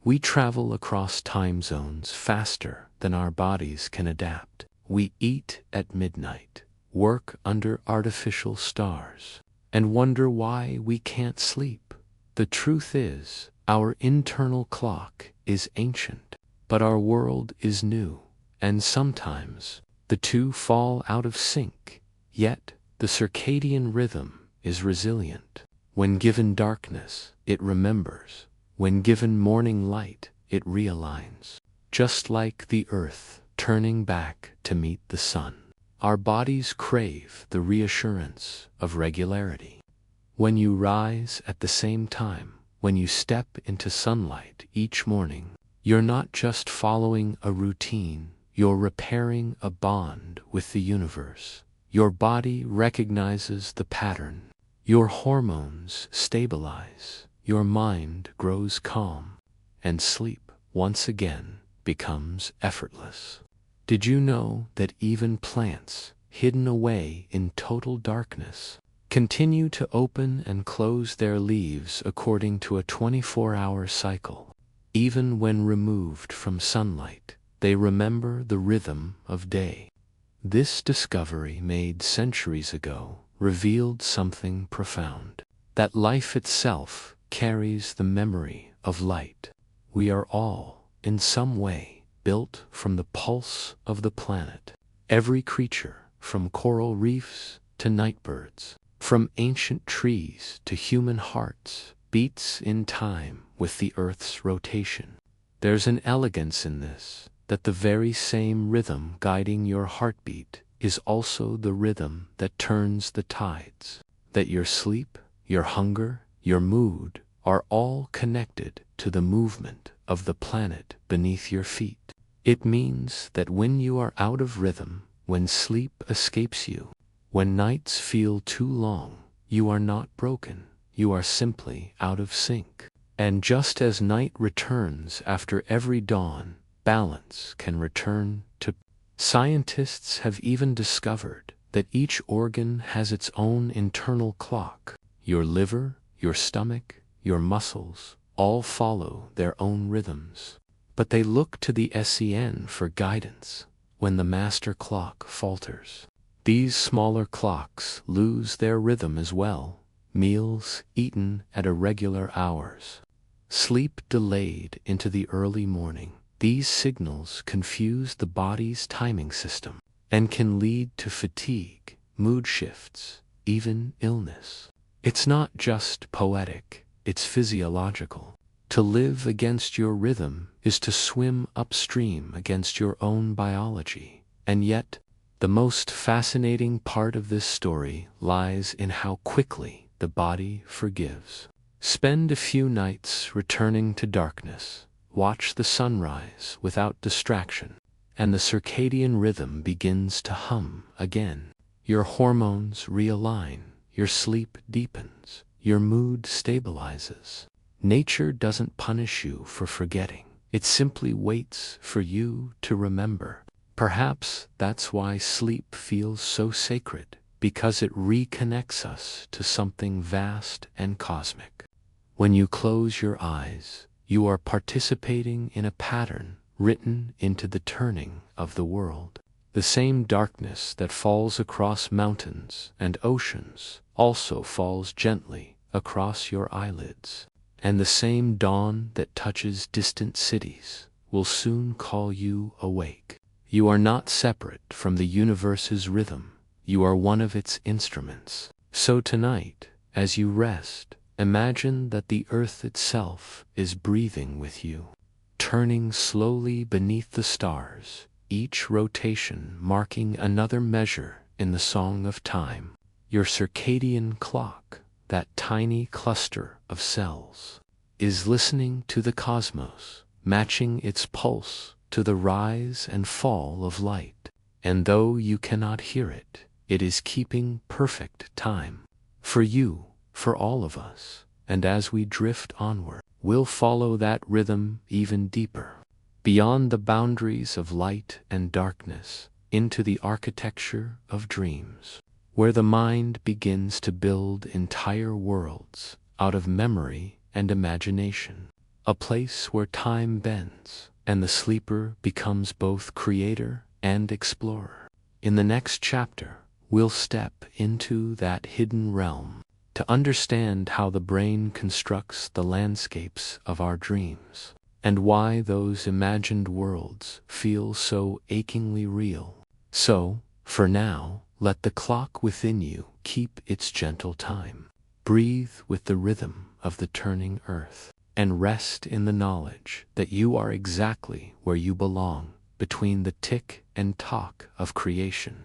We travel across time zones faster than our bodies can adapt. We eat at midnight, work under artificial stars, and wonder why we can't sleep. The truth is, our internal clock is ancient, but our world is new, and sometimes the two fall out of sync. Yet, the circadian rhythm is resilient. When given darkness, it remembers. When given morning light, it realigns. Just like the earth turning back to meet the sun, our bodies crave the reassurance of regularity. When you rise at the same time, when you step into sunlight each morning, you're not just following a routine, you're repairing a bond with the universe. Your body recognizes the pattern. Your hormones stabilize. Your mind grows calm. And sleep, once again, becomes effortless. Did you know that even plants, hidden away in total darkness, continue to open and close their leaves according to a 24-hour cycle? Even when removed from sunlight, they remember the rhythm of day. This discovery made centuries ago revealed something profound, that life itself carries the memory of light. We are all, in some way, built from the pulse of the planet. Every creature, from coral reefs to nightbirds, from ancient trees to human hearts, beats in time with the Earth's rotation. There's an elegance in this, that the very same rhythm guiding your heartbeat is also the rhythm that turns the tides. That your sleep, your hunger, your mood are all connected to the movement of the planet beneath your feet. It means that when you are out of rhythm, when sleep escapes you, when nights feel too long, you are not broken, you are simply out of sync. And just as night returns after every dawn, balance can return to. Scientists have even discovered that each organ has its own internal clock. Your liver, your stomach, your muscles all follow their own rhythms. But they look to the SEN for guidance when the master clock falters. These smaller clocks lose their rhythm as well. Meals eaten at irregular hours. Sleep delayed into the early morning. These signals confuse the body's timing system and can lead to fatigue, mood shifts, even illness. It's not just poetic, it's physiological. To live against your rhythm is to swim upstream against your own biology. And yet, the most fascinating part of this story lies in how quickly the body forgives. Spend a few nights returning to darkness. Watch the sunrise without distraction, and the circadian rhythm begins to hum again. Your hormones realign, your sleep deepens, your mood stabilizes. Nature doesn't punish you for forgetting. It simply waits for you to remember. Perhaps that's why sleep feels so sacred, because it reconnects us to something vast and cosmic. When you close your eyes, You are participating in a pattern written into the turning of the world. The same darkness that falls across mountains and oceans also falls gently across your eyelids. And the same dawn that touches distant cities will soon call you awake. You are not separate from the universe's rhythm. You are one of its instruments. So tonight, as you rest, imagine that the earth itself is breathing with you, turning slowly beneath the stars, each rotation marking another measure in the song of time. Your circadian clock, that tiny cluster of cells, is listening to the cosmos, matching its pulse to the rise and fall of light. And though you cannot hear it, it is keeping perfect time. For you, for all of us, and as we drift onward, we'll follow that rhythm even deeper, beyond the boundaries of light and darkness, into the architecture of dreams, where the mind begins to build entire worlds out of memory and imagination, a place where time bends and the sleeper becomes both creator and explorer. In the next chapter, we'll step into that hidden realm to understand how the brain constructs the landscapes of our dreams, and why those imagined worlds feel so achingly real. So, for now, let the clock within you keep its gentle time. Breathe with the rhythm of the turning earth, and rest in the knowledge that you are exactly where you belong, between the tick and tock of creation.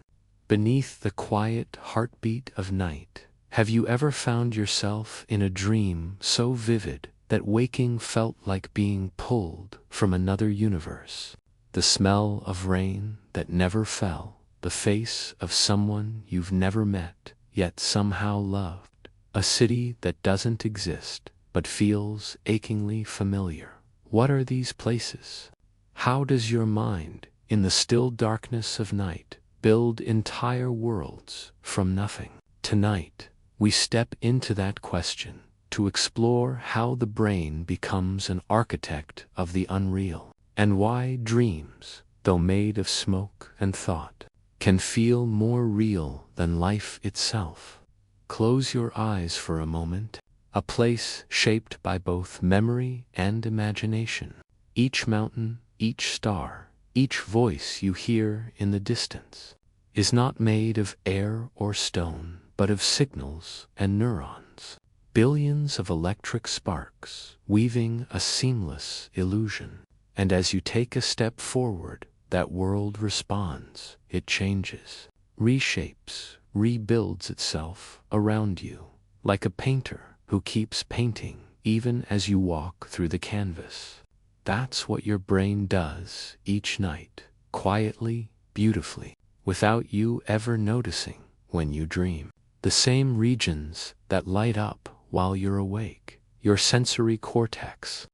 Beneath the quiet heartbeat of night, have you ever found yourself in a dream so vivid that waking felt like being pulled from another universe? The smell of rain that never fell, the face of someone you've never met, yet somehow loved, a city that doesn't exist but feels achingly familiar. What are these places? How does your mind, in the still darkness of night, build entire worlds from nothing? Tonight, we step into that question to explore how the brain becomes an architect of the unreal, and why dreams, though made of smoke and thought, can feel more real than life itself. Close your eyes for a moment, a place shaped by both memory and imagination. Each mountain, each star, each voice you hear in the distance is not made of air or stone, but of signals and neurons, billions of electric sparks weaving a seamless illusion. And as you take a step forward, that world responds, it changes, reshapes, rebuilds itself around you, like a painter who keeps painting even as you walk through the canvas. That's what your brain does each night, quietly, beautifully, without you ever noticing when you dream. The same regions that light up while you're awake, your sensory cortex,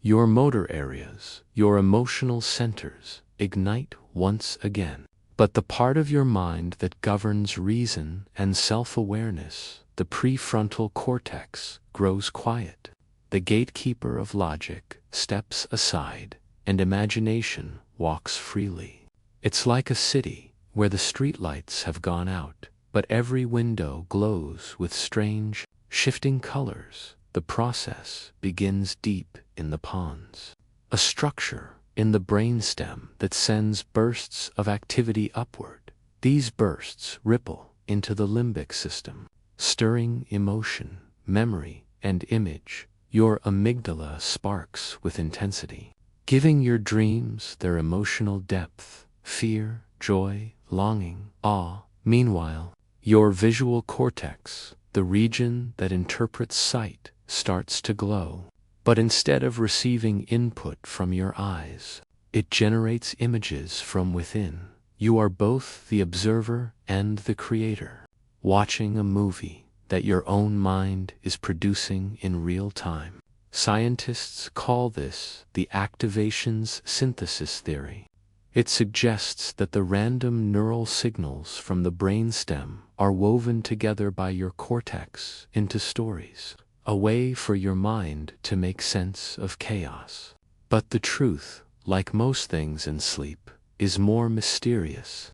your motor areas, your emotional centers, ignite once again. But the part of your mind that governs reason and self-awareness, the prefrontal cortex, grows quiet. The gatekeeper of logic steps aside, and imagination walks freely. It's like a city where the streetlights have gone out, but every window glows with strange, shifting colors. The process begins deep in the pons, a structure in the brainstem that sends bursts of activity upward. These bursts ripple into the limbic system, stirring emotion, memory, and image. Your amygdala sparks with intensity, giving your dreams their emotional depth, fear, joy, longing, awe. Meanwhile, your visual cortex, the region that interprets sight, starts to glow. But instead of receiving input from your eyes, it generates images from within. You are both the observer and the creator, watching a movie that your own mind is producing in real time. Scientists call this the activations synthesis theory. It suggests that the random neural signals from the brainstem are woven together by your cortex into stories, a way for your mind to make sense of chaos. But the truth, like most things in sleep, is more mysterious.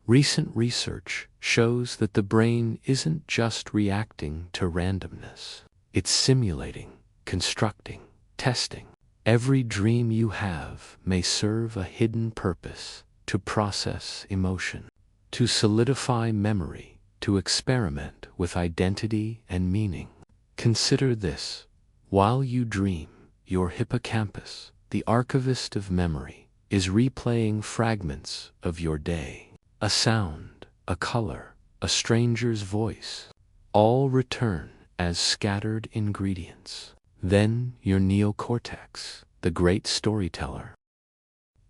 Recent research shows that the brain isn't just reacting to randomness. It's simulating, constructing, testing. Every dream you have may serve a hidden purpose: to process emotion, to solidify memory, to experiment with identity and meaning. Consider this: while you dream, your hippocampus, the archivist of memory, is replaying fragments of your day. A sound, a color, a stranger's voice, all return as scattered ingredients. Then your neocortex, the great storyteller,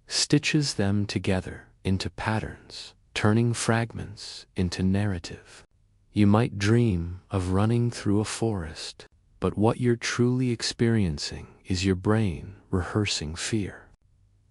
stitches them together into patterns, turning fragments into narrative. You might dream of running through a forest, but what you're truly experiencing is your brain rehearsing fear.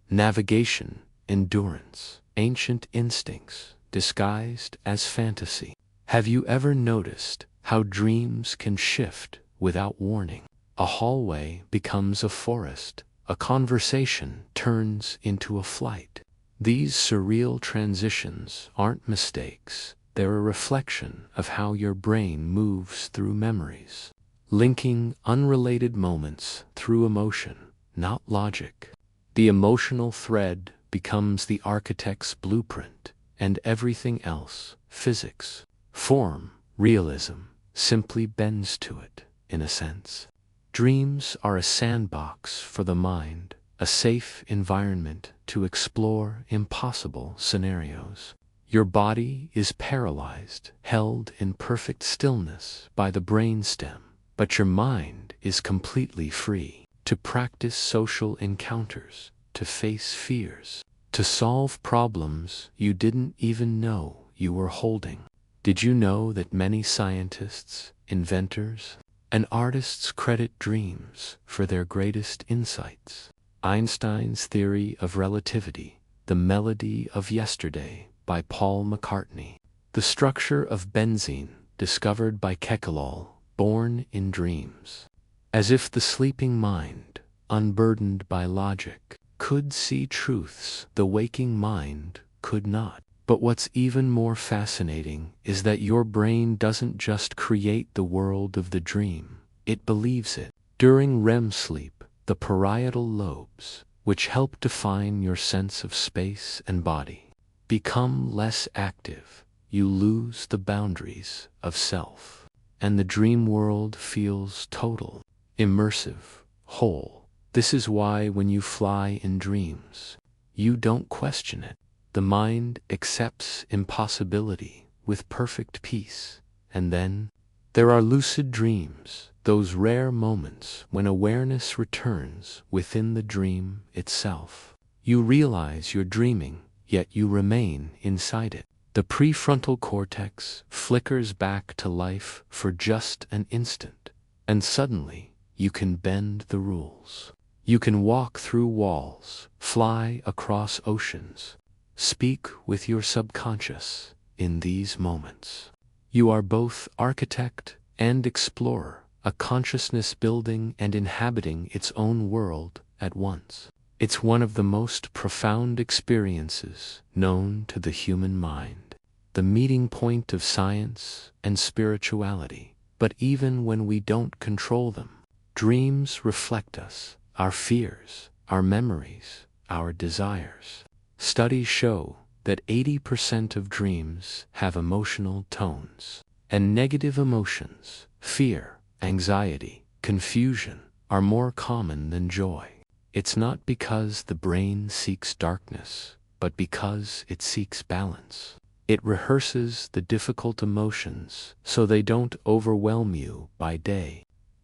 Navigation, endurance, ancient instincts disguised as fantasy. Have you ever noticed how dreams can shift without warning? A hallway becomes a forest, a conversation turns into a flight. These surreal transitions aren't mistakes, they're a reflection of how your brain moves through memories, linking unrelated moments through emotion, not logic. The emotional thread becomes the architect's blueprint, and everything else, physics, form, realism, simply bends to it, in a sense. Dreams are a sandbox for the mind, a safe environment to explore impossible scenarios. Your body is paralyzed, held in perfect stillness by the brainstem, but your mind is completely free to practice social encounters, to face fears, to solve problems you didn't even know you were holding. Did you know that many scientists, inventors, and artists credit dreams for their greatest insights? Einstein's theory of relativity, The Melody of Yesterday by Paul McCartney. The structure of benzene, discovered by Kekulé, born in dreams. As if the sleeping mind, unburdened by logic, could see truths the waking mind could not. But what's even more fascinating is that your brain doesn't just create the world of the dream, it believes it. During REM sleep, the parietal lobes, which help define your sense of space and body, become less active. You lose the boundaries of self, and the dream world feels total, immersive, whole. This is why when you fly in dreams, you don't question it. The mind accepts impossibility with perfect peace. And then there are lucid dreams, those rare moments when awareness returns within the dream itself. You realize you're dreaming, yet you remain inside it. The prefrontal cortex flickers back to life for just an instant, and suddenly you can bend the rules. You can walk through walls, fly across oceans, speak with your subconscious. In these moments, you are both architect and explorer, a consciousness building and inhabiting its own world at once. It's one of the most profound experiences known to the human mind, the meeting point of science and spirituality. But even when we don't control them, dreams reflect us, our fears, our memories, our desires. Studies show that 80% of dreams have emotional tones, and negative emotions, fear, anxiety, confusion, are more common than joy. It's not because the brain seeks darkness, but because it seeks balance. It rehearses the difficult emotions so they don't overwhelm you by day.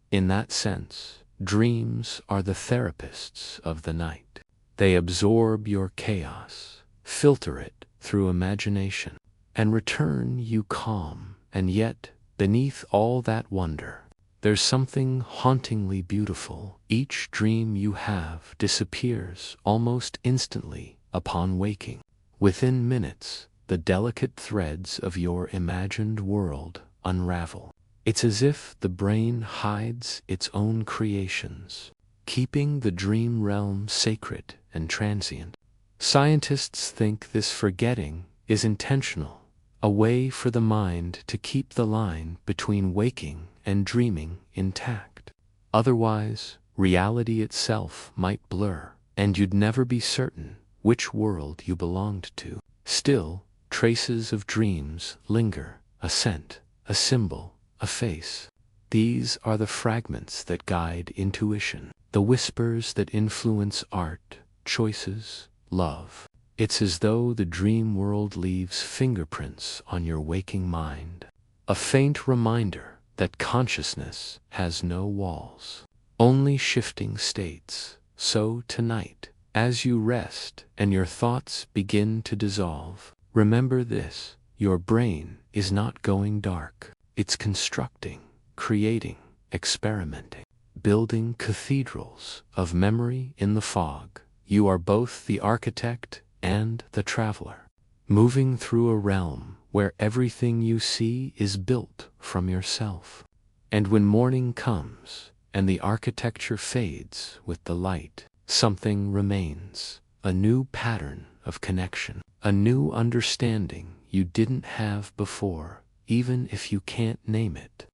In that sense, dreams are the therapists of the night. They absorb your chaos, filter it through imagination, and return you calm. And yet, beneath all that wonder, there's something hauntingly beautiful. Each dream you have disappears almost instantly upon waking. Within minutes, the delicate threads of your imagined world unravel. It's as if the brain hides its own creations, keeping the dream realm sacred and transient. Scientists think this forgetting is intentional, a way for the mind to keep the line between waking and dreaming intact. Otherwise, reality itself might blur, and you'd never be certain which world you belonged to. Still, traces of dreams linger, a scent, a symbol, a face. These are the fragments that guide intuition, the whispers that influence art, choices, love. It's as though the dream world leaves fingerprints on your waking mind, a faint reminder that consciousness has no walls, only shifting states. So tonight, as you rest and your thoughts begin to dissolve, remember this: your brain is not going dark. It's constructing, creating, experimenting, building cathedrals of memory in the fog. You are both the architect and the traveler, moving through a realm where everything you see is built from yourself. And when morning comes and the architecture fades with the light, something remains, a new pattern of connection, a new understanding you didn't have before, even if you can't name it.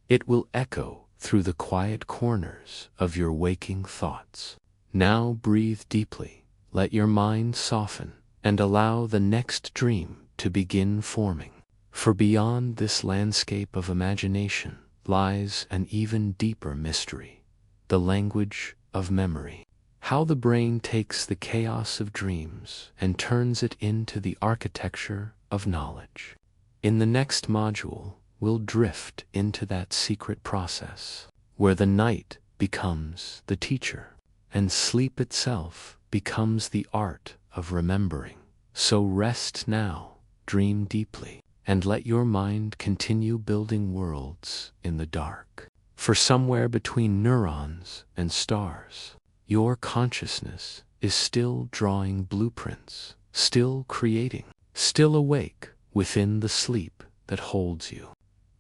It will echo through the quiet corners of your waking thoughts. Now breathe deeply, let your mind soften, and allow the next dream to begin forming. For beyond this landscape of imagination lies an even deeper mystery: the language of memory. How the brain takes the chaos of dreams and turns it into the architecture of knowledge. In the next module, we'll drift into that secret process, where the night becomes the teacher, and sleep itself becomes the art of remembering. So rest now, dream deeply, and let your mind continue building worlds in the dark. For somewhere between neurons and stars, your consciousness is still drawing blueprints, still creating, still awake within the sleep that holds you.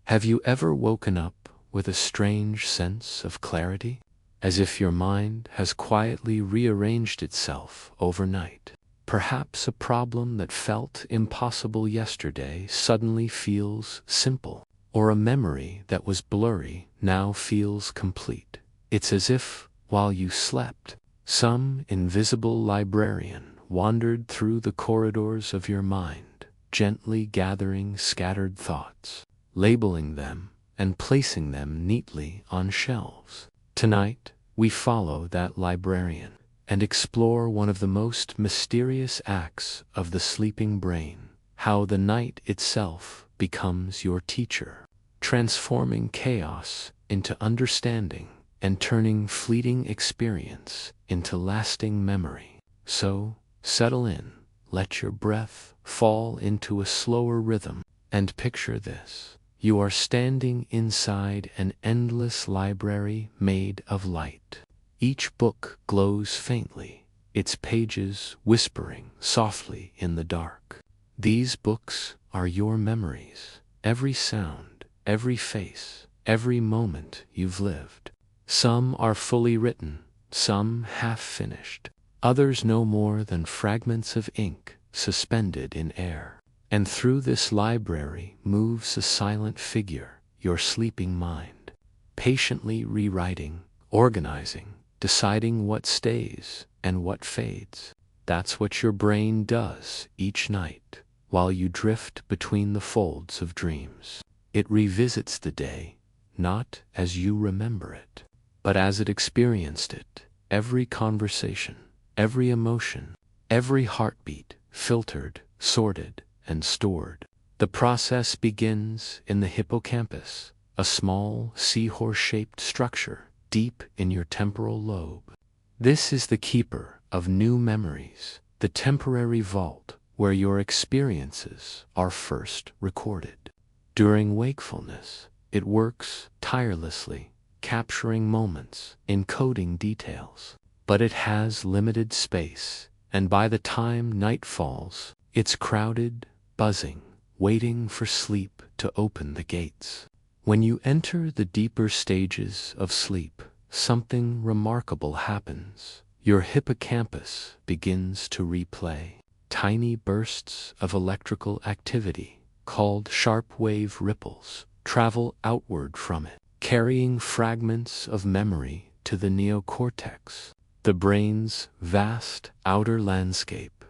Have you ever woken up with a strange sense of clarity, as if your mind has quietly rearranged itself overnight? Perhaps a problem that felt impossible yesterday suddenly feels simple, or a memory that was blurry now feels complete. It's as if, while you slept, some invisible librarian wandered through the corridors of your mind, gently gathering scattered thoughts, labeling them, and placing them neatly on shelves. Tonight, we follow that librarian and explore one of the most mysterious acts of the sleeping brain: how the night itself becomes your teacher, transforming chaos into understanding and turning fleeting experience into lasting memory. So, settle in, let your breath fall into a slower rhythm, and picture this: you are standing inside an endless library made of light. Each book glows faintly, its pages whispering softly in the dark. These books are your memories, every sound, every face, every moment you've lived. Some are fully written, some half-finished, others no more than fragments of ink suspended in air. And through this library moves a silent figure, your sleeping mind, patiently rewriting, organizing, deciding what stays and what fades. That's what your brain does each night, while you drift between the folds of dreams. It revisits the day, not as you remember it, but as it experienced it. Every conversation, every emotion, every heartbeat, filtered, sorted, and stored. The process begins in the hippocampus, a small seahorse-shaped structure deep in your temporal lobe. This is the keeper of new memories, the temporary vault where your experiences are first recorded. During wakefulness, it works tirelessly, capturing moments, encoding details. But it has limited space, and by the time night falls, it's crowded, buzzing, waiting for sleep to open the gates. When you enter the deeper stages of sleep, something remarkable happens. Your hippocampus begins to replay. Tiny bursts of electrical activity, called sharp wave ripples, travel outward from it, carrying fragments of memory to the neocortex, the brain's vast outer landscape.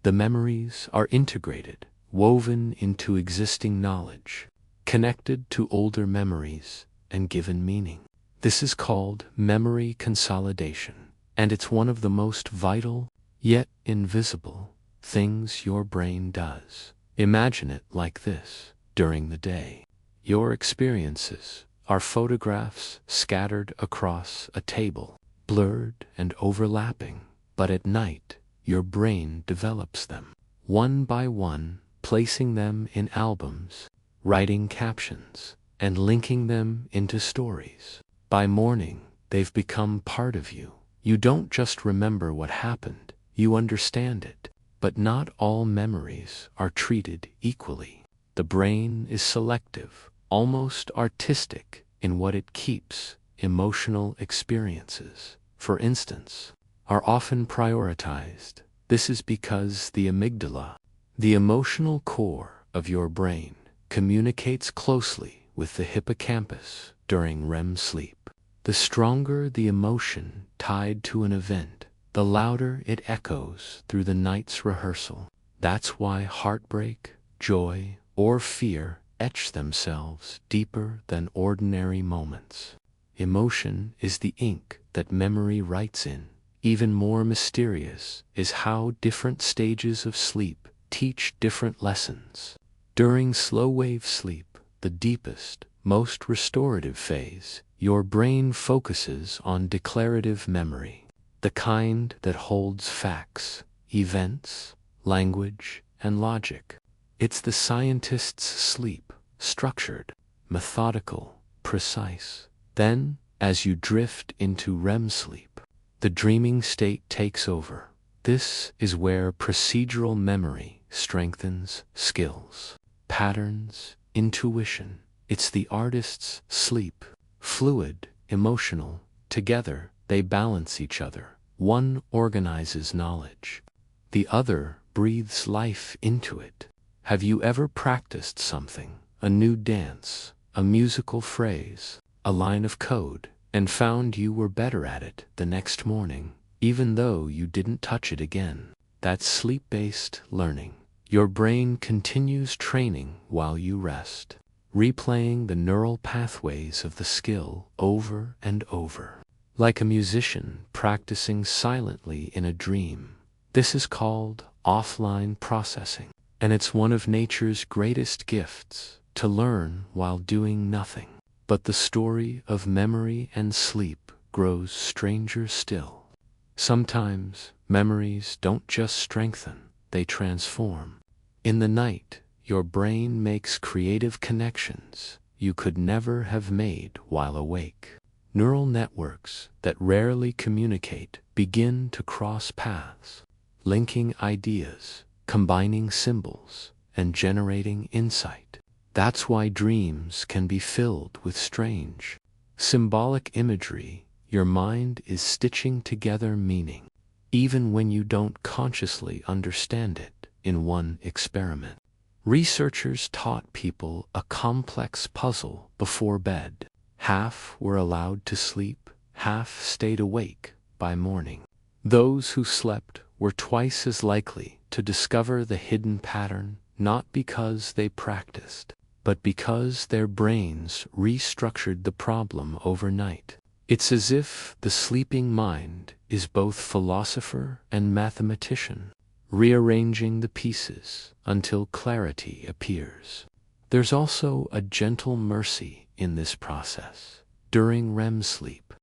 The memories are integrated, woven into existing knowledge, connected to older memories, and given meaning. This is called memory consolidation, and it's one of the most vital, yet invisible, things your brain does. Imagine it like this. During the day, your experiences are photographs scattered across a table, blurred and overlapping, but at night, your brain develops them, one by one, placing them in albums, writing captions, and linking them into stories. By morning, they've become part of you. You don't just remember what happened, you understand it. But not all memories are treated equally. The brain is selective, almost artistic, in what it keeps. Emotional experiences, for instance, are often prioritized. This is because the amygdala, the emotional core of your brain, communicates closely with the hippocampus during REM sleep. The stronger the emotion tied to an event, the louder it echoes through the night's rehearsal. That's why heartbreak, joy, or fear etch themselves deeper than ordinary moments. Emotion is the ink that memory writes in. Even more mysterious is how different stages of sleep teach different lessons. During slow-wave sleep, the deepest, most restorative phase, your brain focuses on declarative memory, the kind that holds facts, events, language, and logic. It's the scientist's sleep, structured, methodical, precise. Then, as you drift into REM sleep, the dreaming state takes over. This is where procedural memory strengthens skills, patterns, intuition. It's the artist's sleep, fluid, emotional. Together, they balance each other. One organizes knowledge, the other breathes life into it. Have you ever practiced something, a new dance, a musical phrase, a line of code, and found you were better at it the next morning, even though you didn't touch it again? That's sleep-based learning. Your brain continues training while you rest, replaying the neural pathways of the skill over and over. Like a musician practicing silently in a dream. This is called offline processing, and it's one of nature's greatest gifts, to learn while doing nothing. But the story of memory and sleep grows stranger still. Sometimes memories don't just strengthen, they transform. In the night, your brain makes creative connections you could never have made while awake. Neural networks that rarely communicate begin to cross paths, linking ideas, combining symbols, and generating insight. That's why dreams can be filled with strange, symbolic imagery. Your mind is stitching together meaning, even when you don't consciously understand it. In one experiment, researchers taught people a complex puzzle before bed. Half were allowed to sleep, half stayed awake by morning. Those who slept were twice as likely to discover the hidden pattern, not because they practiced, but because their brains restructured the problem overnight. It's as if the sleeping mind is both philosopher and mathematician, rearranging the pieces until clarity appears. There's also a gentle mercy in this process. During REM sleep,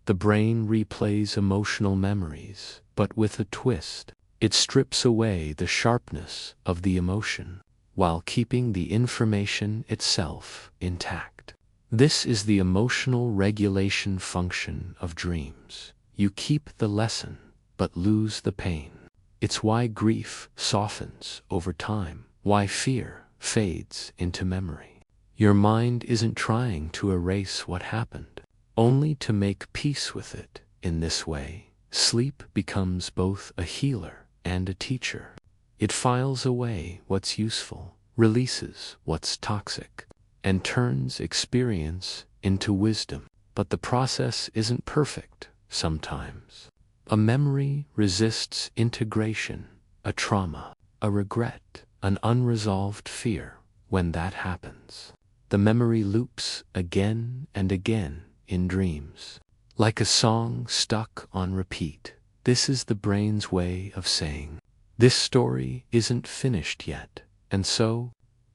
the brain replays emotional memories, but with a twist. It strips away the sharpness of the emotion, while keeping the information itself intact. This is the emotional regulation function of dreams. You keep the lesson, but lose the pain. It's why grief softens over time, why fear fades into memory. Your mind isn't trying to erase what happened, only to make peace with it. In this way, sleep becomes both a healer and a teacher. It files away what's useful, releases what's toxic, and turns experience into wisdom. But the process isn't perfect sometimes. A memory resists integration, a trauma, a regret, an unresolved fear. When that happens, the memory loops again and again in dreams, like a song stuck on repeat. This is the brain's way of saying, this story isn't finished yet, and so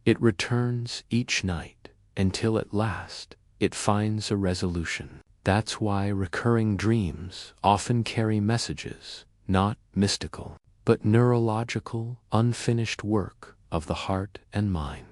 it returns each night until at last it finds a resolution. That's why recurring dreams often carry messages, not mystical, but neurological, unfinished work of the heart and mind.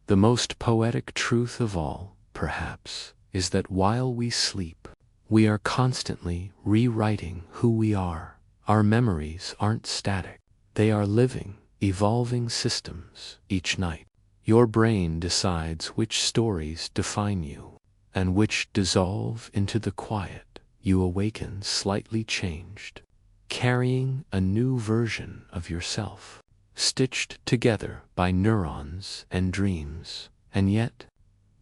The most poetic truth of all, perhaps, is that while we sleep, we are constantly rewriting who we are. Our memories aren't static. They are living, evolving systems. Each night, your brain decides which stories define you, and which dissolve into the quiet. You awaken slightly changed, carrying a new version of yourself, stitched together by neurons and dreams. And yet,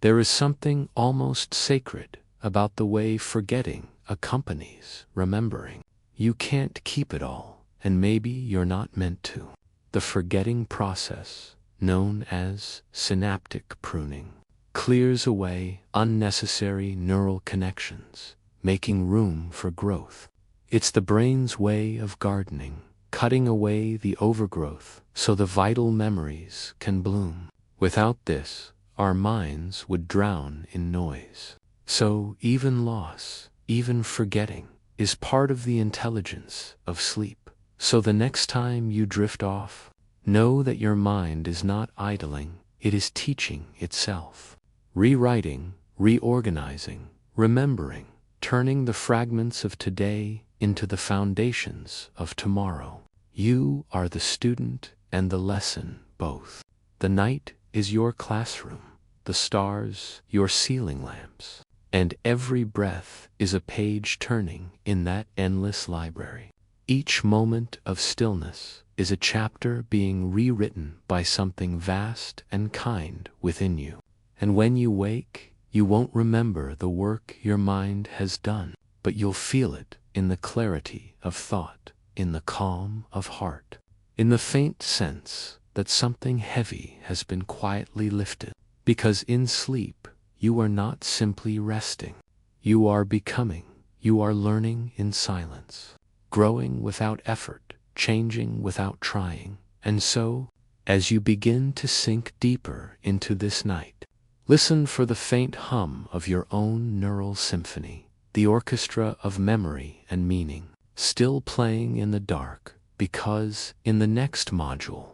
there is something almost sacred about the way forgetting accompanies remembering. You can't keep it all, and maybe you're not meant to. The forgetting process, known as synaptic pruning, clears away unnecessary neural connections, making room for growth. It's the brain's way of gardening, cutting away the overgrowth so the vital memories can bloom. Without this, our minds would drown in noise. So even loss, even forgetting, is part of the intelligence of sleep. So the next time you drift off, know that your mind is not idling, it is teaching itself. Rewriting, reorganizing, remembering, turning the fragments of today into the foundations of tomorrow. You are the student and the lesson both. The night is your classroom, the stars your ceiling lamps, and every breath is a page turning in that endless library. Each moment of stillness is a chapter being rewritten by something vast and kind within you. And when you wake, you won't remember the work your mind has done, but you'll feel it in the clarity of thought, in the calm of heart, in the faint sense that something heavy has been quietly lifted. Because in sleep, you are not simply resting. You are becoming. You are learning in silence, growing without effort, changing without trying. And so, as you begin to sink deeper into this night, listen for the faint hum of your own neural symphony, the orchestra of memory and meaning, still playing in the dark, because in the next module,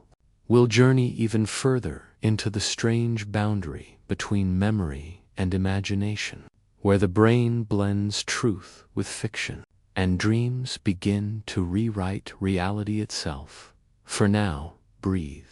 we'll journey even further into the strange boundary between memory and imagination, where the brain blends truth with fiction, and dreams begin to rewrite reality itself. For now, breathe,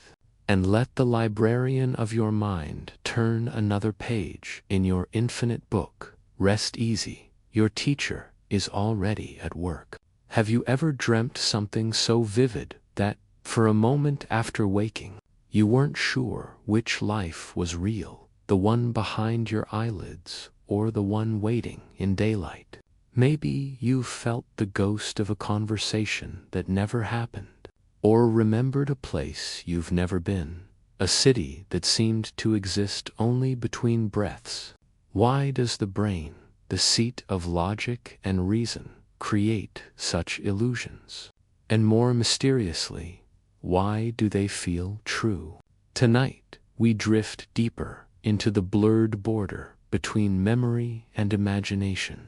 and let the librarian of your mind turn another page in your infinite book. Rest easy, your teacher is already at work. Have you ever dreamt something so vivid that, for a moment after waking, you weren't sure which life was real, the one behind your eyelids or the one waiting in daylight? Maybe you felt the ghost of a conversation that never happened, or remembered a place you've never been, a city that seemed to exist only between breaths. Why does the brain, the seat of logic and reason, create such illusions? And more mysteriously, why do they feel true? Tonight, we drift deeper into the blurred border between memory and imagination,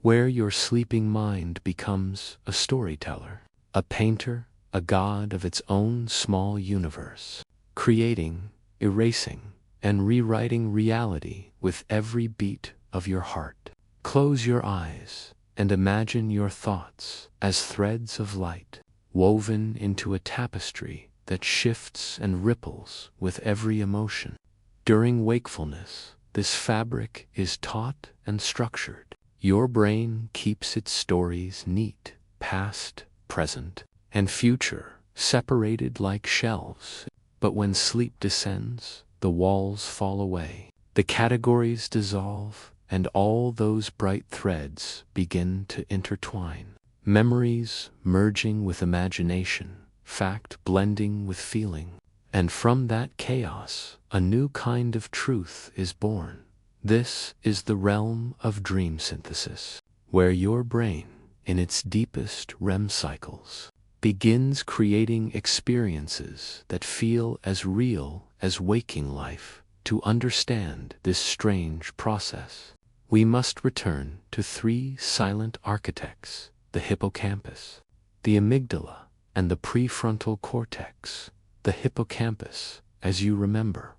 where your sleeping mind becomes a storyteller, a painter, a god of its own small universe, creating, erasing, and rewriting reality with every beat of your heart. Close your eyes and imagine your thoughts as threads of light, woven into a tapestry that shifts and ripples with every emotion. During wakefulness, this fabric is taut and structured. Your brain keeps its stories neat, past, present, and future, separated like shelves. But when sleep descends, the walls fall away, the categories dissolve, and all those bright threads begin to intertwine. Memories merging with imagination, fact blending with feeling. And from that chaos, a new kind of truth is born. This is the realm of dream synthesis, where your brain, in its deepest REM cycles, begins creating experiences that feel as real as waking life. To understand this strange process, we must return to three silent architects: the hippocampus, the amygdala, and the prefrontal cortex. The hippocampus, as you remember,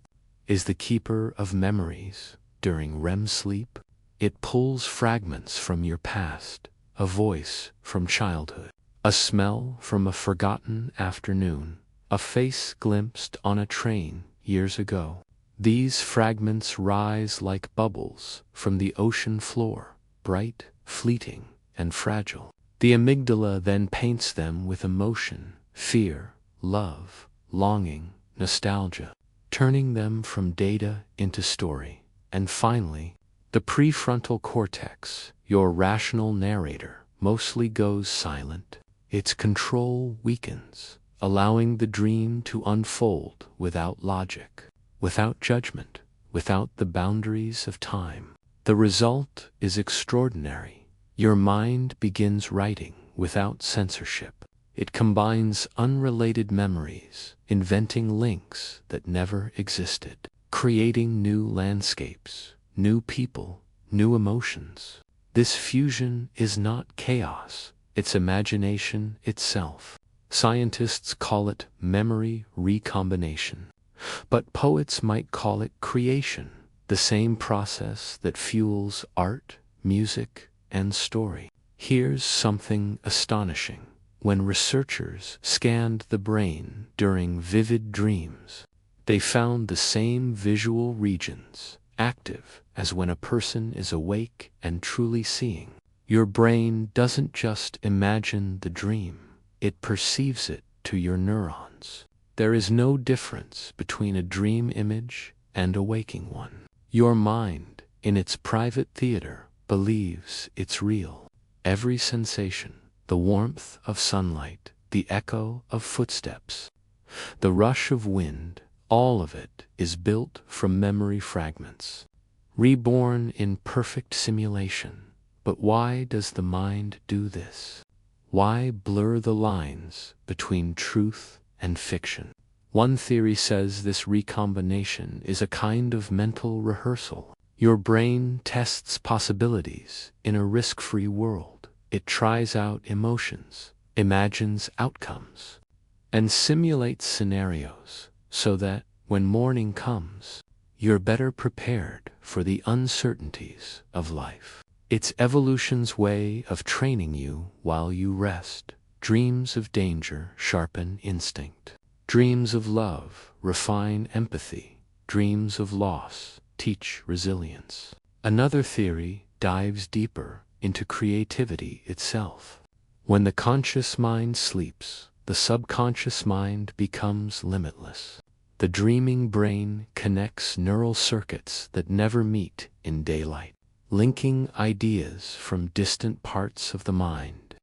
is the keeper of memories. During REM sleep, it pulls fragments from your past, a voice from childhood, a smell from a forgotten afternoon, a face glimpsed on a train years ago. These fragments rise like bubbles from the ocean floor, bright, fleeting, and fragile. The amygdala then paints them with emotion, fear, love, longing, nostalgia, turning them from data into story. And finally, the prefrontal cortex, your rational narrator, mostly goes silent. Its control weakens, allowing the dream to unfold without logic, without judgment, without the boundaries of time. The result is extraordinary. Your mind begins writing without censorship. It combines unrelated memories, inventing links that never existed, creating new landscapes, new people, new emotions. This fusion is not chaos, it's imagination itself. Scientists call it memory recombination, but poets might call it creation, the same process that fuels art, music, and story. Here's something astonishing. When researchers scanned the brain during vivid dreams, they found the same visual regions active as when a person is awake and truly seeing. Your brain doesn't just imagine the dream, it perceives it to your neurons. There is no difference between a dream image and a waking one. Your mind, in its private theater, believes it's real. Every sensation, the warmth of sunlight, the echo of footsteps, the rush of wind, all of it is built from memory fragments, reborn in perfect simulation. But why does the mind do this? Why blur the lines between truth and fiction? One theory says this recombination is a kind of mental rehearsal. Your brain tests possibilities in a risk-free world. It tries out emotions, imagines outcomes, and simulates scenarios so that when morning comes, you're better prepared for the uncertainties of life. It's evolution's way of training you while you rest. Dreams of danger sharpen instinct. Dreams of love refine empathy. Dreams of loss teach resilience. Another theory dives deeper into creativity itself. When the conscious mind sleeps, the subconscious mind becomes limitless. The dreaming brain connects neural circuits that never meet in daylight, linking ideas from distant parts of the mind.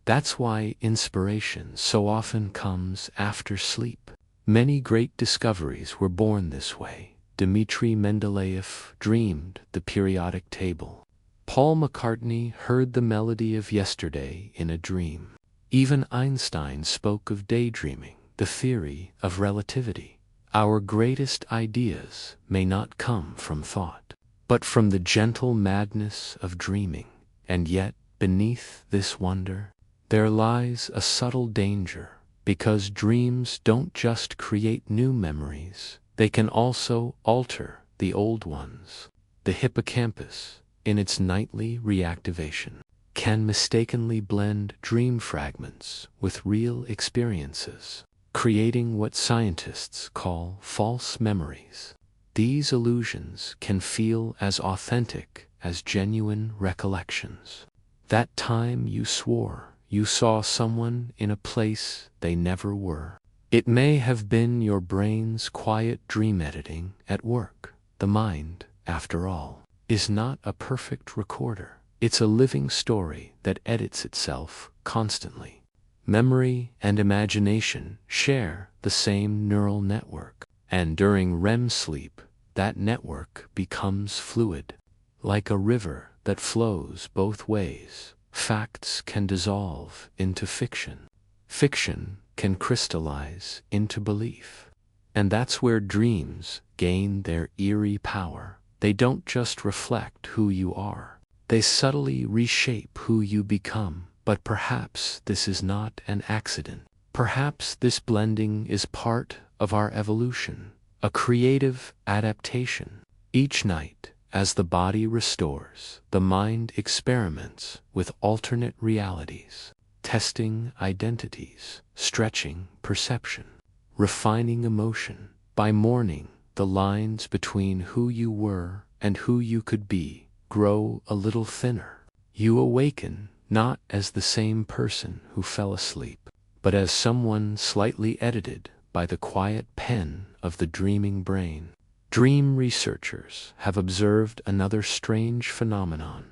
That's why inspiration so often comes after sleep. Many great discoveries were born this way. Dmitri Mendeleev dreamed the periodic table. Paul McCartney heard the melody of yesterday in a dream. Even Einstein spoke of daydreaming, the theory of relativity. Our greatest ideas may not come from thought, but from the gentle madness of dreaming. And yet, beneath this wonder, there lies a subtle danger, because dreams don't just create new memories, they can also alter the old ones. The hippocampus, in its nightly reactivation, can mistakenly blend dream fragments with real experiences, creating what scientists call false memories. these illusions can feel as authentic as genuine recollections. That time you swore you saw someone in a place they never were. It may have been your brain's quiet dream editing at work. The mind, after all, is not a perfect recorder. It's a living story that edits itself constantly. Memory and imagination share the same neural network, and during REM sleep, that network becomes fluid. Like a river that flows both ways, facts can dissolve into fiction. Fiction can crystallize into belief. And that's where dreams gain their eerie power. They don't just reflect who you are. They subtly reshape who you become. But perhaps this is not an accident. Perhaps this blending is part of our evolution, a creative adaptation. Each night, as the body restores, the mind experiments with alternate realities, testing identities, stretching perception, refining emotion. By morning, the lines between who you were and who you could be grow a little thinner. You awaken not as the same person who fell asleep, but as someone slightly edited by the quiet pen of the dreaming brain. Dream researchers have observed another strange phenomenon: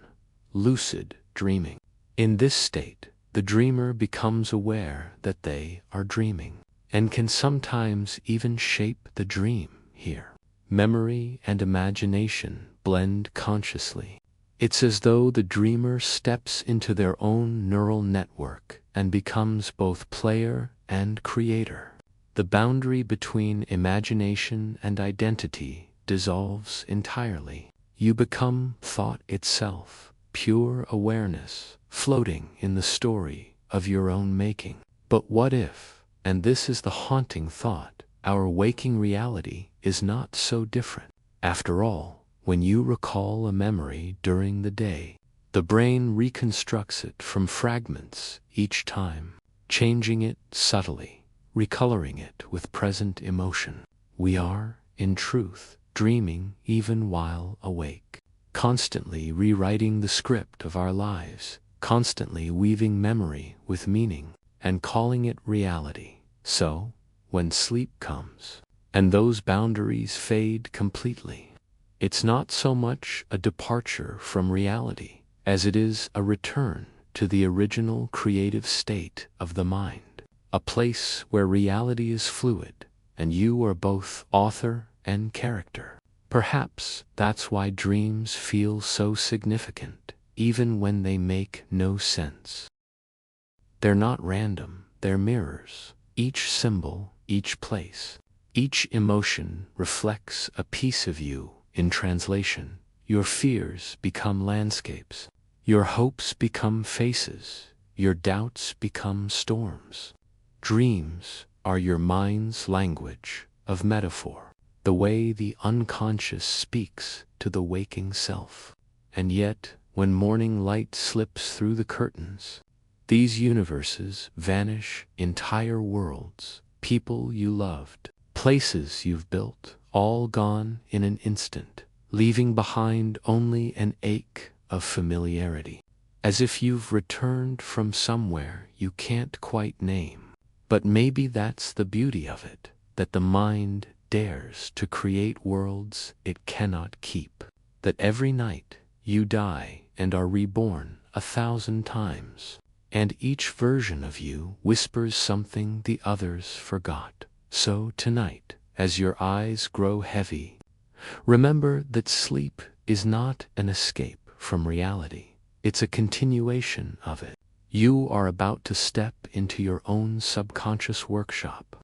lucid dreaming. In this state, the dreamer becomes aware that they are dreaming, and can sometimes even shape the dream here. Memory and imagination blend consciously. It's as though the dreamer steps into their own neural network and becomes both player and creator. The boundary between imagination and identity dissolves entirely. You become thought itself, pure awareness, floating in the story of your own making. But what if, and this is the haunting thought, our waking reality is not so different? After all, when you recall a memory during the day, the brain reconstructs it from fragments each time, changing it subtly, recoloring it with present emotion. We are, in truth, dreaming even while awake, constantly rewriting the script of our lives, constantly weaving memory with meaning, and calling it reality. So, when sleep comes, and those boundaries fade completely, it's not so much a departure from reality as it is a return to the original creative state of the mind, a place where reality is fluid and you are both author and character. Perhaps that's why dreams feel so significant, even when they make no sense. They're not random, they're mirrors. Each symbol, each place, each emotion reflects a piece of you. In translation, your fears become landscapes, your hopes become faces, your doubts become storms. Dreams are your mind's language of metaphor, the way the unconscious speaks to the waking self. And yet, when morning light slips through the curtains, these universes vanish, entire worlds, people you loved, places you've built, all gone in an instant, leaving behind only an ache of familiarity, as if you've returned from somewhere you can't quite name. But maybe that's the beauty of it, that the mind dares to create worlds it cannot keep, that every night you die and are reborn 1,000 times, and each version of you whispers something the others forgot. So tonight, as your eyes grow heavy, remember that sleep is not an escape from reality. It's a continuation of it. You are about to step into your own subconscious workshop,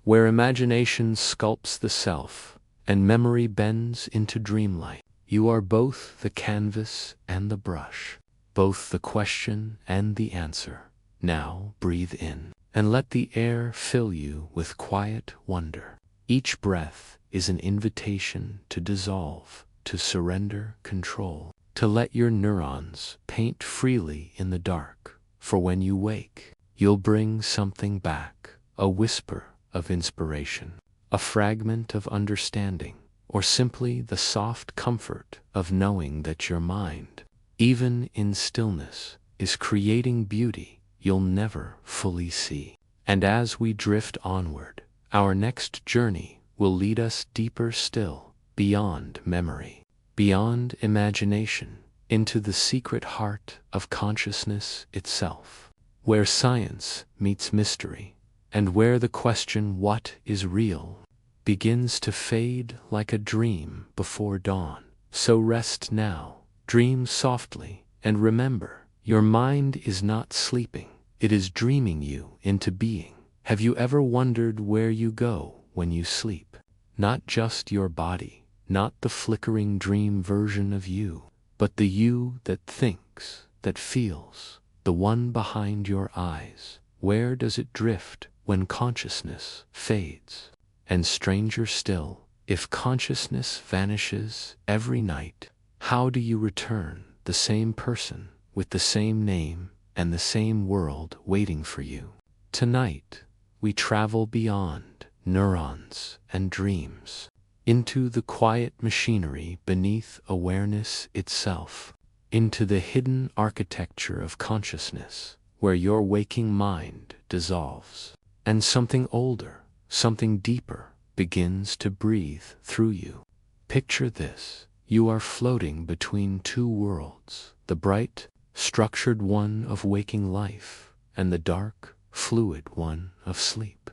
where imagination sculpts the self and memory bends into dreamlight. You are both the canvas and the brush, both the question and the answer. Now breathe in and let the air fill you with quiet wonder. Each breath is an invitation to dissolve, to surrender control, to let your neurons paint freely in the dark. For when you wake, you'll bring something back, a whisper of inspiration, a fragment of understanding, or simply the soft comfort of knowing that your mind, even in stillness, is creating beauty you'll never fully see. And as we drift onward, our next journey will lead us deeper still, beyond memory, beyond imagination, into the secret heart of consciousness itself, where science meets mystery, and where the question "what is real" begins to fade like a dream before dawn. So rest now, dream softly, and remember, your mind is not sleeping, it is dreaming you into being. Have you ever wondered where you go when you sleep? Not just your body, not the flickering dream version of you, but the you that thinks, that feels, the one behind your eyes. Where does it drift when consciousness fades? And stranger still, if consciousness vanishes every night, how do you return the same person, with the same name and the same world waiting for you? Tonight, we travel beyond neurons and dreams, into the quiet machinery beneath awareness itself, into the hidden architecture of consciousness, where your waking mind dissolves, and something older, something deeper, begins to breathe through you. Picture this: you are floating between two worlds, the bright, structured one of waking life, and the dark, fluid one of sleep.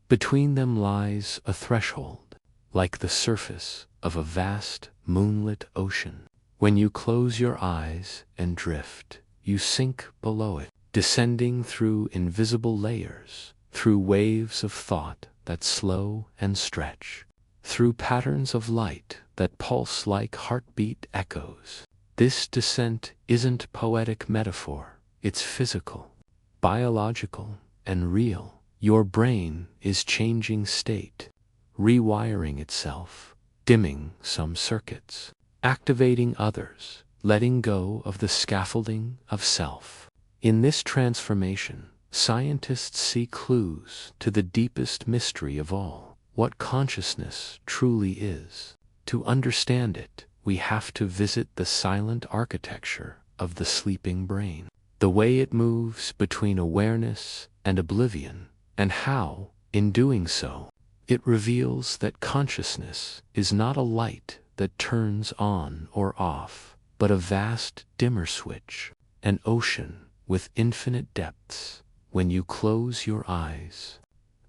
Between them lies a threshold, like the surface of a vast, moonlit ocean. When you close your eyes and drift, you sink below it, descending through invisible layers, through waves of thought that slow and stretch, through patterns of light that pulse like heartbeat echoes. This descent isn't poetic metaphor, it's physical, biological, and real. Your brain is changing state, rewiring itself, dimming some circuits, activating others, letting go of the scaffolding of self. In this transformation, scientists see clues to the deepest mystery of all, what consciousness truly is. To understand it, we have to visit the silent architecture of the sleeping brain, the way it moves between awareness and oblivion, and how, in doing so, it reveals that consciousness is not a light that turns on or off, but a vast dimmer switch, an ocean with infinite depths. When you close your eyes,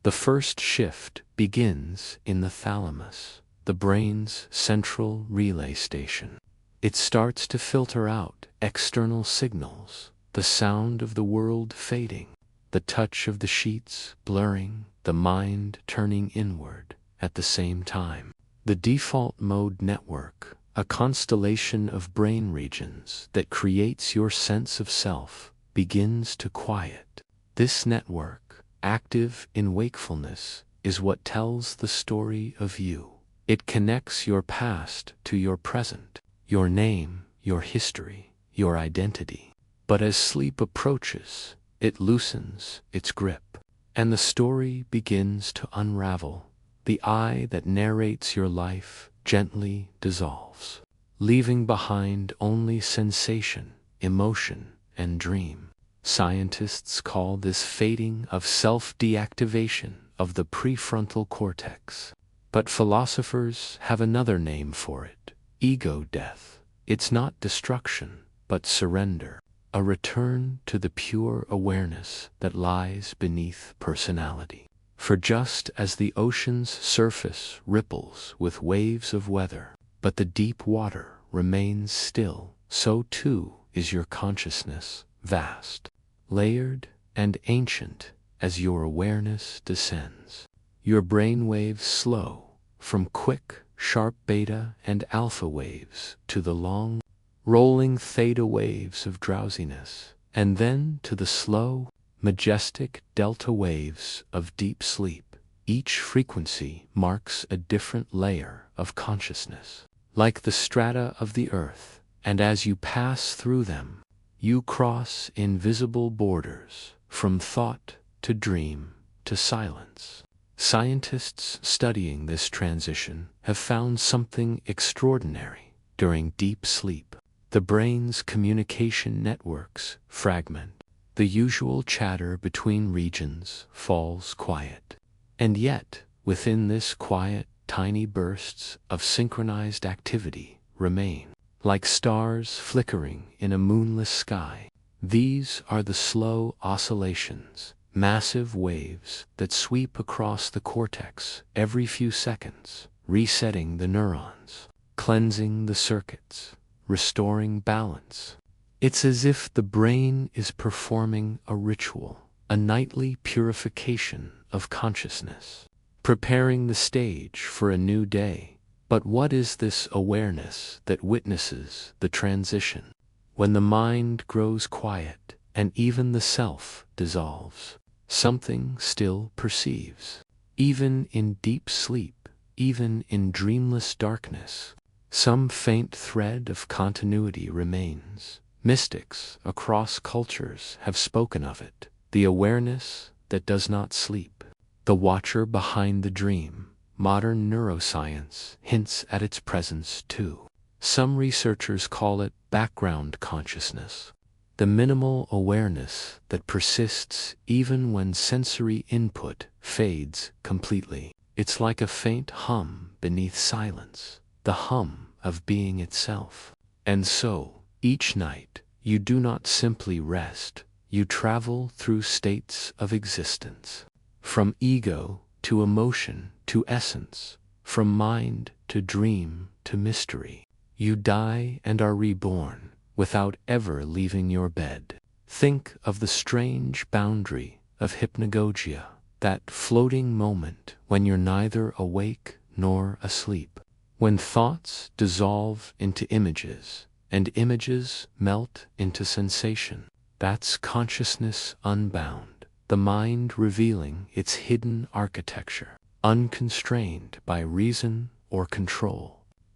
the first shift begins in the thalamus, the brain's central relay station. It starts to filter out external signals, the sound of the world fading, the touch of the sheets blurring, the mind turning inward at the same time. The default mode network, a constellation of brain regions that creates your sense of self, begins to quiet. This network, active in wakefulness, is what tells the story of you. It connects your past to your present, your name, your history, your identity. But as sleep approaches, it loosens its grip, and the story begins to unravel. The I that narrates your life gently dissolves, leaving behind only sensation, emotion, and dream. Scientists call this fading of self-deactivation of the prefrontal cortex. But philosophers have another name for it: ego death. It's not destruction, but surrender, a return to the pure awareness that lies beneath personality. For just as the ocean's surface ripples with waves of weather, but the deep water remains still, so too is your consciousness, vast, layered, and ancient as your awareness descends. Your brain waves slow, from quick, sharp beta and alpha waves to the long, rolling theta waves of drowsiness, and then to the slow, majestic delta waves of deep sleep. Each frequency marks a different layer of consciousness, like the strata of the earth, and as you pass through them, you cross invisible borders, from thought to dream to silence. Scientists studying this transition have found something extraordinary. During deep sleep, the brain's communication networks fragment. The usual chatter between regions falls quiet. And yet, within this quiet, tiny bursts of synchronized activity remain, like stars flickering in a moonless sky. These are the slow oscillations, massive waves that sweep across the cortex every few seconds, resetting the neurons, cleansing the circuits, restoring balance. It's as if the brain is performing a ritual, a nightly purification of consciousness, preparing the stage for a new day. But what is this awareness that witnesses the transition? When the mind grows quiet and even the self dissolves, something still perceives. Even in deep sleep, even in dreamless darkness, some faint thread of continuity remains. Mystics across cultures have spoken of it, the awareness that does not sleep, the watcher behind the dream. Modern neuroscience hints at its presence too. Some researchers call it background consciousness, the minimal awareness that persists even when sensory input fades completely. It's like a faint hum beneath silence, the hum of being itself. And so, each night, you do not simply rest, you travel through states of existence. From ego to emotion to essence, from mind to dream to mystery. You die and are reborn without ever leaving your bed. Think of the strange boundary of hypnagogia, that floating moment when you're neither awake nor asleep, when thoughts dissolve into images and images melt into sensation. That's consciousness unbound, the mind revealing its hidden architecture, unconstrained by reason or control.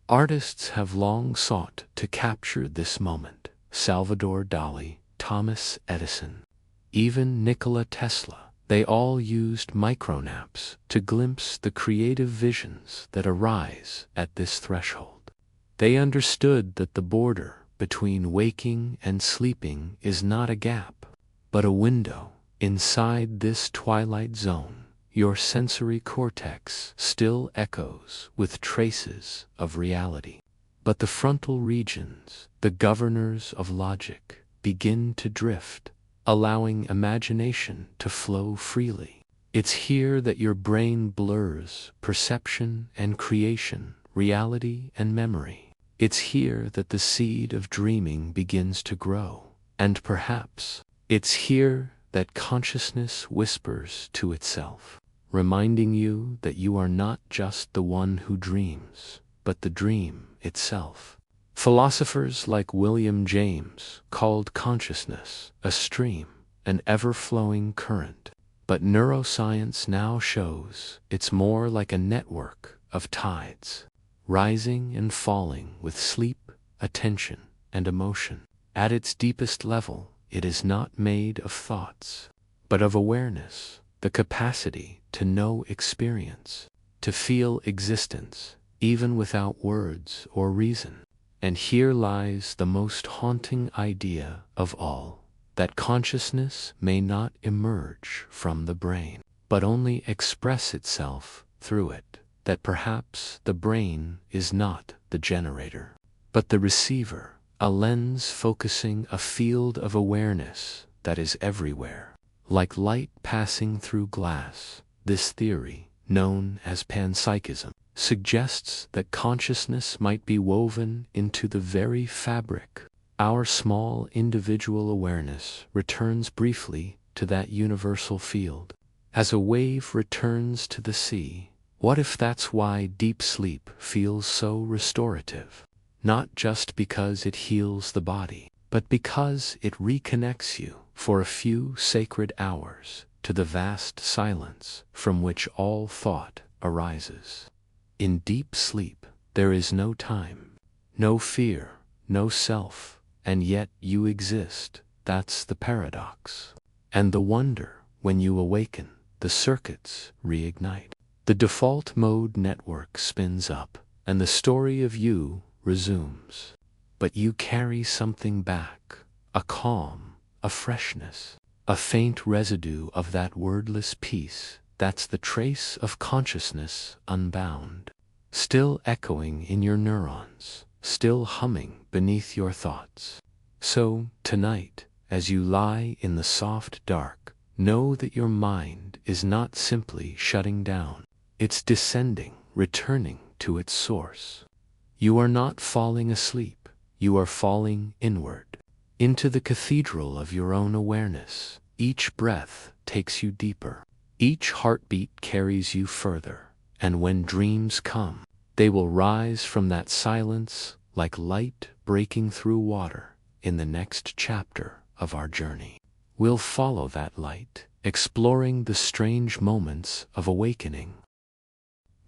Artists have long sought to capture this moment. Salvador Dali, Thomas Edison, even Nikola Tesla. They all used micronaps to glimpse the creative visions that arise at this threshold. They understood that the border between waking and sleeping is not a gap, but a window. Inside this twilight zone, your sensory cortex still echoes with traces of reality. But the frontal regions, the governors of logic, begin to drift, allowing imagination to flow freely. It's here that your brain blurs perception and creation, reality and memory. It's here that the seed of dreaming begins to grow. And perhaps it's here that consciousness whispers to itself, reminding you that you are not just the one who dreams, but the dream itself. Philosophers like William James called consciousness a stream, an ever-flowing current. But neuroscience now shows it's more like a network of tides, rising and falling with sleep, attention, and emotion. At its deepest level, it is not made of thoughts, but of awareness, the capacity to know experience, to feel existence, even without words or reason. And here lies the most haunting idea of all, that consciousness may not emerge from the brain, but only express itself through it, that perhaps the brain is not the generator, but the receiver, a lens focusing a field of awareness that is everywhere, like light passing through glass. This theory, known as panpsychism, suggests that consciousness might be woven into the very fabric. Our small individual awareness returns briefly to that universal field, as a wave returns to the sea. What if that's why deep sleep feels so restorative? Not just because it heals the body, but because it reconnects you for a few sacred hours to the vast silence from which all thought arises. In deep sleep, there is no time, no fear, no self, and yet you exist. That's the paradox. And the wonder, when you awaken, the circuits reignite. The default mode network spins up, and the story of you resumes. But you carry something back, a calm, a freshness, a faint residue of that wordless peace that's the trace of consciousness unbound, still echoing in your neurons, still humming beneath your thoughts. So, tonight, as you lie in the soft dark, know that your mind is not simply shutting down. It's descending, returning to its source. You are not falling asleep, you are falling inward, into the cathedral of your own awareness. Each breath takes you deeper, each heartbeat carries you further, and when dreams come, they will rise from that silence like light breaking through water in the next chapter of our journey. We'll follow that light, exploring the strange moments of awakening.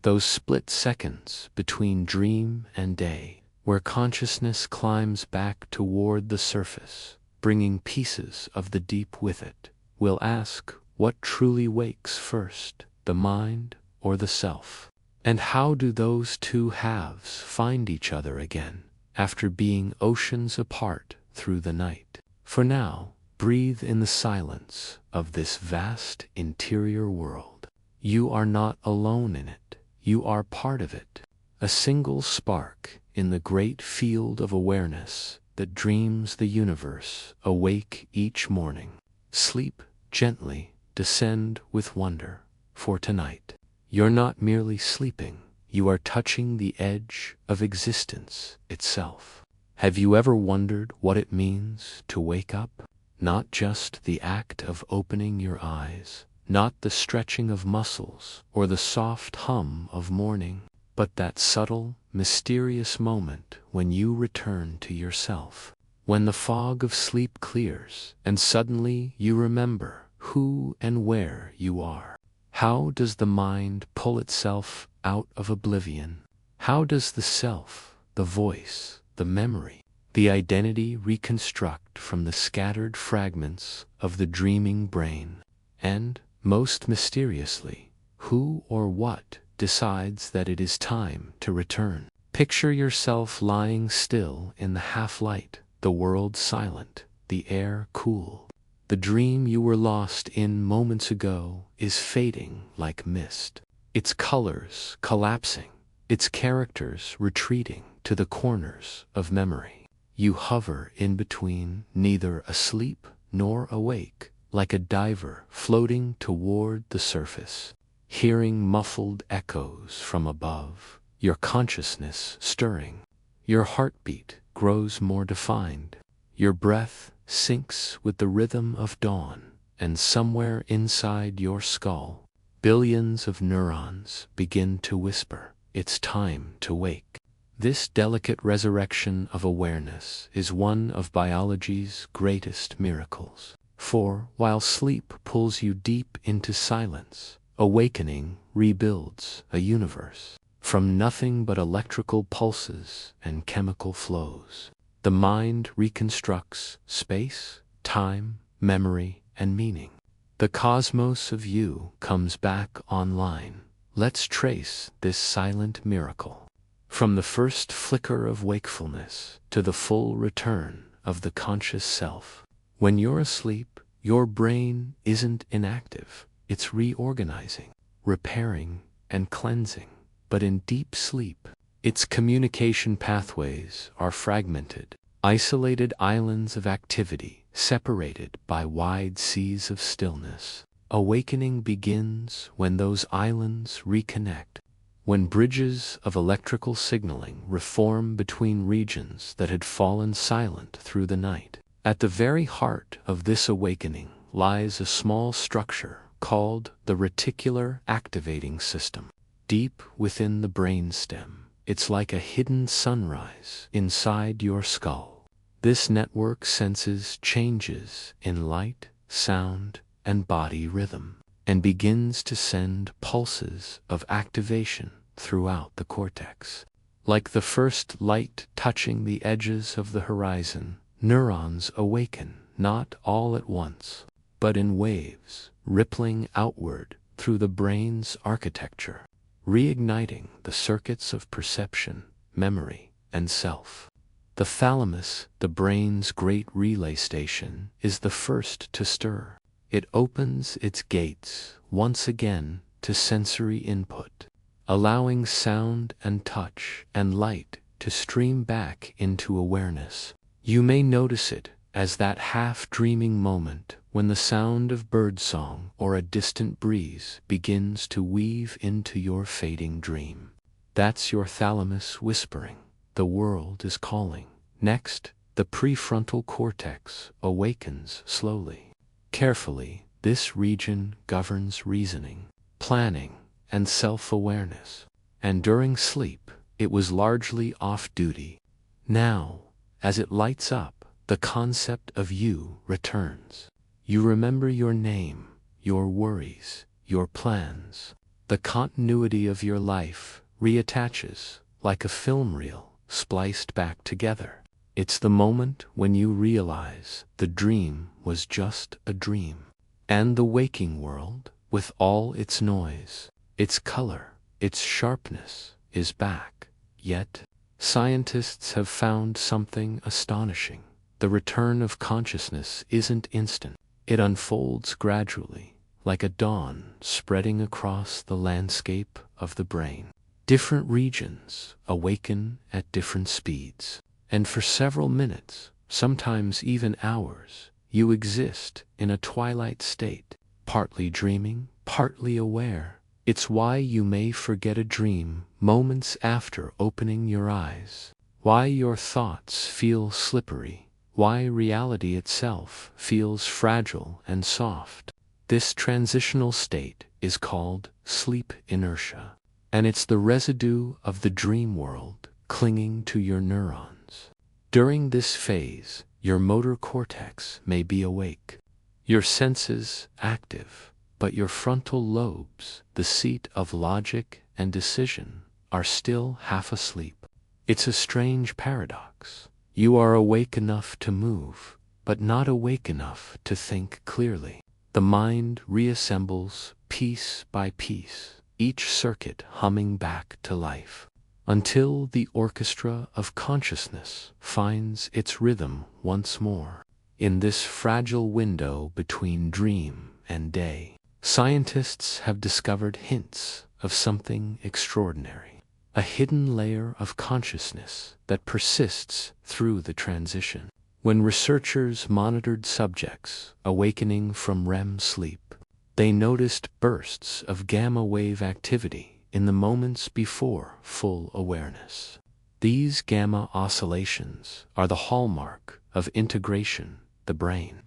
Those split seconds between dream and day, where consciousness climbs back toward the surface, bringing pieces of the deep with it. We'll ask, what truly wakes first, the mind or the self? And how do those two halves find each other again, after being oceans apart through the night? For now, breathe in the silence of this vast interior world. You are not alone in it. You are part of it, a single spark in the great field of awareness that dreams the universe awake each morning. Sleep gently, descend with wonder, for tonight, you're not merely sleeping, you are touching the edge of existence itself. Have you ever wondered what it means to wake up? Not just the act of opening your eyes, not the stretching of muscles or the soft hum of morning, but that subtle, mysterious moment when you return to yourself, when the fog of sleep clears and suddenly you remember who and where you are. How does the mind pull itself out of oblivion? How does the self, the voice, the memory, the identity reconstruct from the scattered fragments of the dreaming brain? And, most mysteriously, who or what decides that it is time to return? Picture yourself lying still in the half-light, the world silent, the air cool. The dream you were lost in moments ago is fading like mist, its colors collapsing, its characters retreating to the corners of memory. You hover in between, neither asleep nor awake, like a diver floating toward the surface, hearing muffled echoes from above, your consciousness stirring. Your heartbeat grows more defined, your breath syncs with the rhythm of dawn, and somewhere inside your skull, billions of neurons begin to whisper, it's time to wake. This delicate resurrection of awareness is one of biology's greatest miracles. For, while sleep pulls you deep into silence, awakening rebuilds a universe from nothing but electrical pulses and chemical flows. The mind reconstructs space, time, memory, and meaning. The cosmos of you comes back online. Let's trace this silent miracle, from the first flicker of wakefulness to the full return of the conscious self. When you're asleep, your brain isn't inactive, it's reorganizing, repairing, and cleansing. But in deep sleep, its communication pathways are fragmented, isolated islands of activity separated by wide seas of stillness. Awakening begins when those islands reconnect, when bridges of electrical signaling reform between regions that had fallen silent through the night. At the very heart of this awakening lies a small structure called the reticular activating system. Deep within the brainstem, it's like a hidden sunrise inside your skull. This network senses changes in light, sound, and body rhythm, and begins to send pulses of activation throughout the cortex. Like the first light touching the edges of the horizon, neurons awaken, not all at once, but in waves, rippling outward, through the brain's architecture, reigniting the circuits of perception, memory, and self. The thalamus, the brain's great relay station, is the first to stir. It opens its gates once again to sensory input, allowing sound and touch and light to stream back into awareness. You may notice it as that half-dreaming moment when the sound of birdsong or a distant breeze begins to weave into your fading dream. That's your thalamus whispering, "The world is calling." Next, the prefrontal cortex awakens slowly. Carefully, this region governs reasoning, planning, and self-awareness. And during sleep, it was largely off-duty. Now, as it lights up, the concept of you returns. You remember your name, your worries, your plans. The continuity of your life reattaches like a film reel spliced back together. It's the moment when you realize the dream was just a dream. And the waking world, with all its noise, its color, its sharpness, is back. Yet, scientists have found something astonishing. The return of consciousness isn't instant. It unfolds gradually, like a dawn spreading across the landscape of the brain. Different regions awaken at different speeds. And for several minutes, sometimes even hours, you exist in a twilight state, partly dreaming, partly aware. It's why you may forget a dream moments after opening your eyes, why your thoughts feel slippery, why reality itself feels fragile and soft. This transitional state is called sleep inertia, and it's the residue of the dream world clinging to your neurons. During this phase, your motor cortex may be awake, your senses active, but your frontal lobes, the seat of logic and decision, are still half asleep. It's a strange paradox. You are awake enough to move, but not awake enough to think clearly. The mind reassembles piece by piece, each circuit humming back to life, until the orchestra of consciousness finds its rhythm once more. In this fragile window between dream and day, scientists have discovered hints of something extraordinary, a hidden layer of consciousness that persists through the transition. When researchers monitored subjects awakening from REM sleep, they noticed bursts of gamma-wave activity in the moments before full awareness. These gamma oscillations are the hallmark of integration, the brain,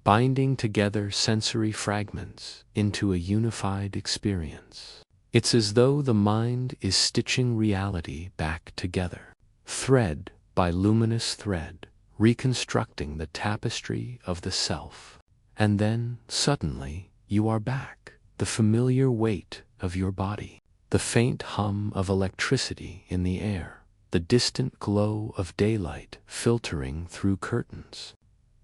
binding together sensory fragments into a unified experience. It's as though the mind is stitching reality back together, thread by luminous thread, reconstructing the tapestry of the self. And then, suddenly, you are back, the familiar weight of your body, the faint hum of electricity in the air, the distant glow of daylight filtering through curtains.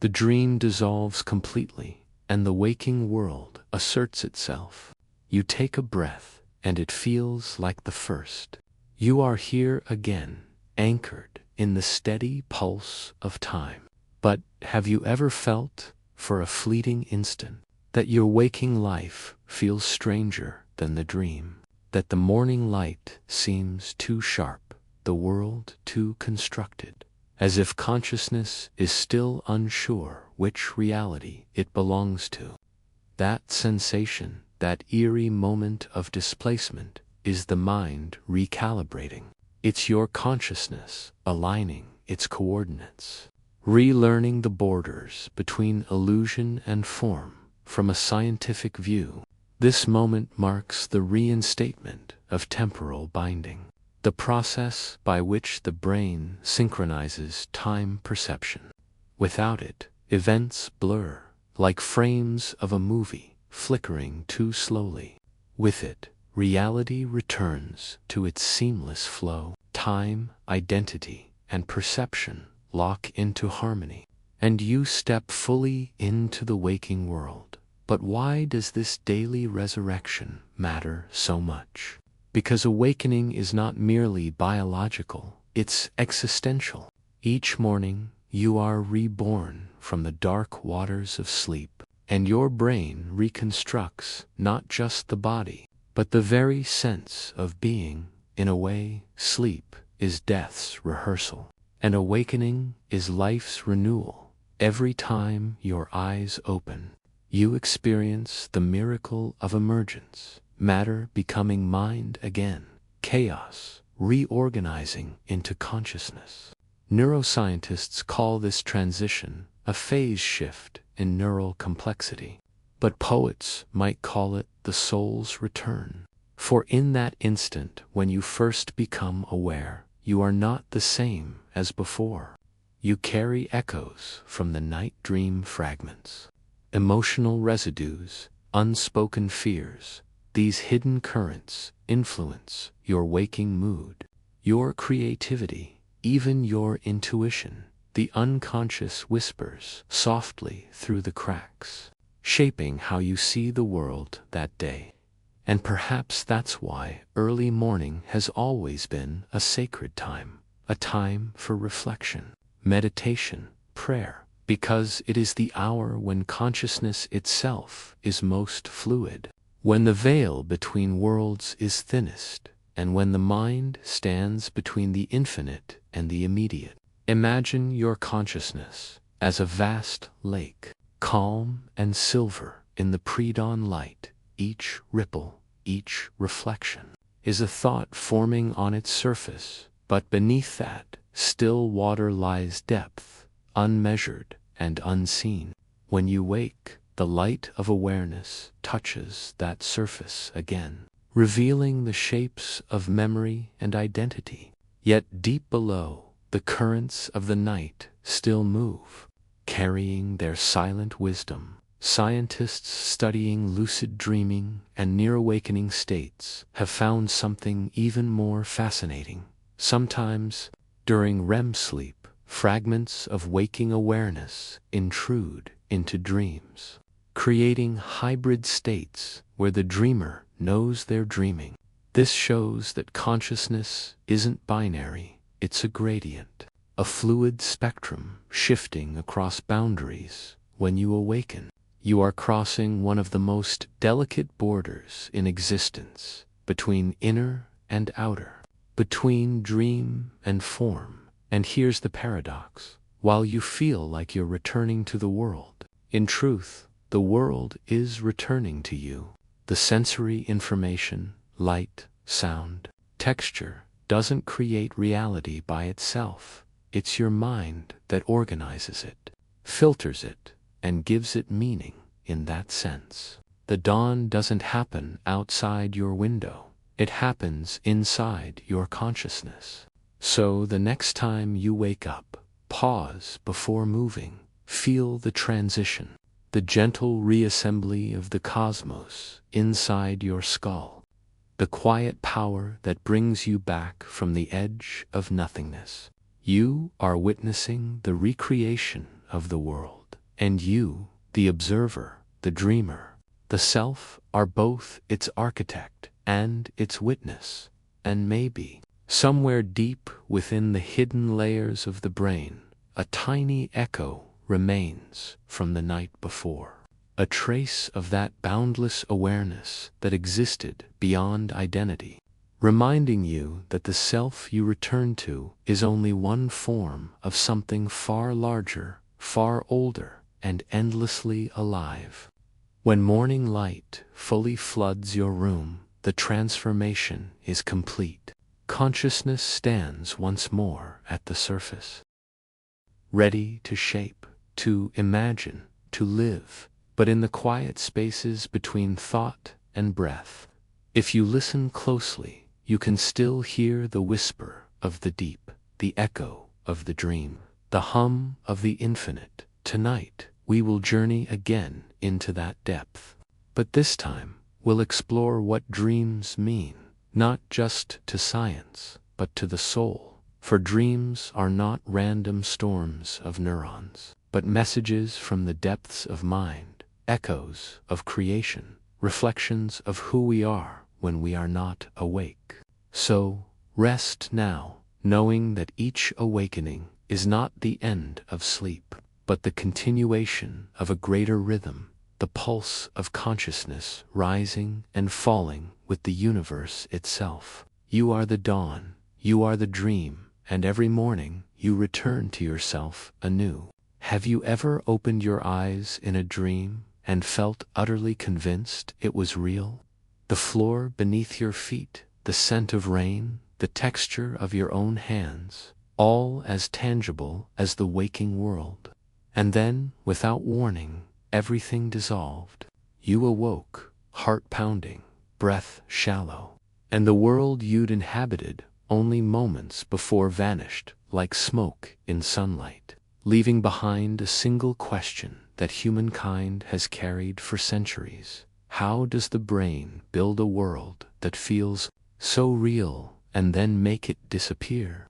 The dream dissolves completely, and the waking world asserts itself. You take a breath, and it feels like the first. You are here again, anchored in the steady pulse of time. But have you ever felt, for a fleeting instant, that your waking life feels stranger than the dream? That the morning light seems too sharp, the world too constructed, as if consciousness is still unsure which reality it belongs to? That sensation, that eerie moment of displacement, is the mind recalibrating. It's your consciousness aligning its coordinates, relearning the borders between illusion and form from a scientific view. This moment marks the reinstatement of temporal binding, the process by which the brain synchronizes time perception. Without it, events blur, like frames of a movie flickering too slowly. With it, reality returns to its seamless flow. Time, identity, and perception lock into harmony, and you step fully into the waking world, But why does this daily resurrection matter so much? Because awakening is not merely biological, it's existential. Each morning, you are reborn from the dark waters of sleep, and your brain reconstructs not just the body, but the very sense of being. In a way, sleep is death's rehearsal, and awakening is life's renewal. Every time your eyes open, you experience the miracle of emergence, matter becoming mind again, chaos reorganizing into consciousness. Neuroscientists call this transition a phase shift in neural complexity, but poets might call it the soul's return. For in that instant when you first become aware, you are not the same as before. You carry echoes from the night dream fragments, emotional residues, unspoken fears. These hidden currents influence your waking mood, your creativity, even your intuition. The unconscious whispers softly through the cracks, shaping how you see the world that day. And perhaps that's why early morning has always been a sacred time, a time for reflection, meditation, prayer, because it is the hour when consciousness itself is most fluid, when the veil between worlds is thinnest, and when the mind stands between the infinite and the immediate. Imagine your consciousness as a vast lake, calm and silver in the pre-dawn light. Each ripple, each reflection, is a thought forming on its surface, but beneath that, still water lies depth, unmeasured and unseen. When you wake, the light of awareness touches that surface again, revealing the shapes of memory and identity. Yet deep below, the currents of the night still move, carrying their silent wisdom. Scientists studying lucid dreaming and near-awakening states have found something even more fascinating. Sometimes, during REM sleep, fragments of waking awareness intrude into dreams, creating hybrid states where the dreamer knows they're dreaming. This shows that consciousness isn't binary, it's a gradient, a fluid spectrum shifting across boundaries. When you awaken, you are crossing one of the most delicate borders in existence, between inner and outer, between dream and form. And here's the paradox. While you feel like you're returning to the world, in truth, the world is returning to you. The sensory information, light, sound, texture, doesn't create reality by itself. It's your mind that organizes it, filters it, and gives it meaning. In that sense, the dawn doesn't happen outside your window. It happens inside your consciousness. So the next time you wake up, pause before moving. Feel the transition, the gentle reassembly of the cosmos inside your skull, the quiet power that brings you back from the edge of nothingness. You are witnessing the recreation of the world, and you, the observer, the dreamer, the self, are both its architect and its witness. And maybe, somewhere deep within the hidden layers of the brain, a tiny echo remains from the night before, a trace of that boundless awareness that existed beyond identity, reminding you that the self you return to is only one form of something far larger, far older, and endlessly alive. When morning light fully floods your room, the transformation is complete. Consciousness stands once more at the surface, ready to shape, to imagine, to live, but in the quiet spaces between thought and breath, if you listen closely, you can still hear the whisper of the deep, the echo of the dream, the hum of the infinite. Tonight, we will journey again into that depth. But this time, we'll explore what dreams mean, not just to science, but to the soul. For dreams are not random storms of neurons, but messages from the depths of mind, echoes of creation, reflections of who we are when we are not awake. So, rest now, knowing that each awakening is not the end of sleep, but the continuation of a greater rhythm, the pulse of consciousness rising and falling with the universe itself. You are the dawn, you are the dream, and every morning you return to yourself anew. Have you ever opened your eyes in a dream and felt utterly convinced it was real? The floor beneath your feet, the scent of rain, the texture of your own hands, all as tangible as the waking world. And then, without warning, everything dissolved. You awoke, heart pounding, breath shallow, and the world you'd inhabited only moments before vanished like smoke in sunlight, leaving behind a single question that humankind has carried for centuries. How does the brain build a world that feels so real and then make it disappear?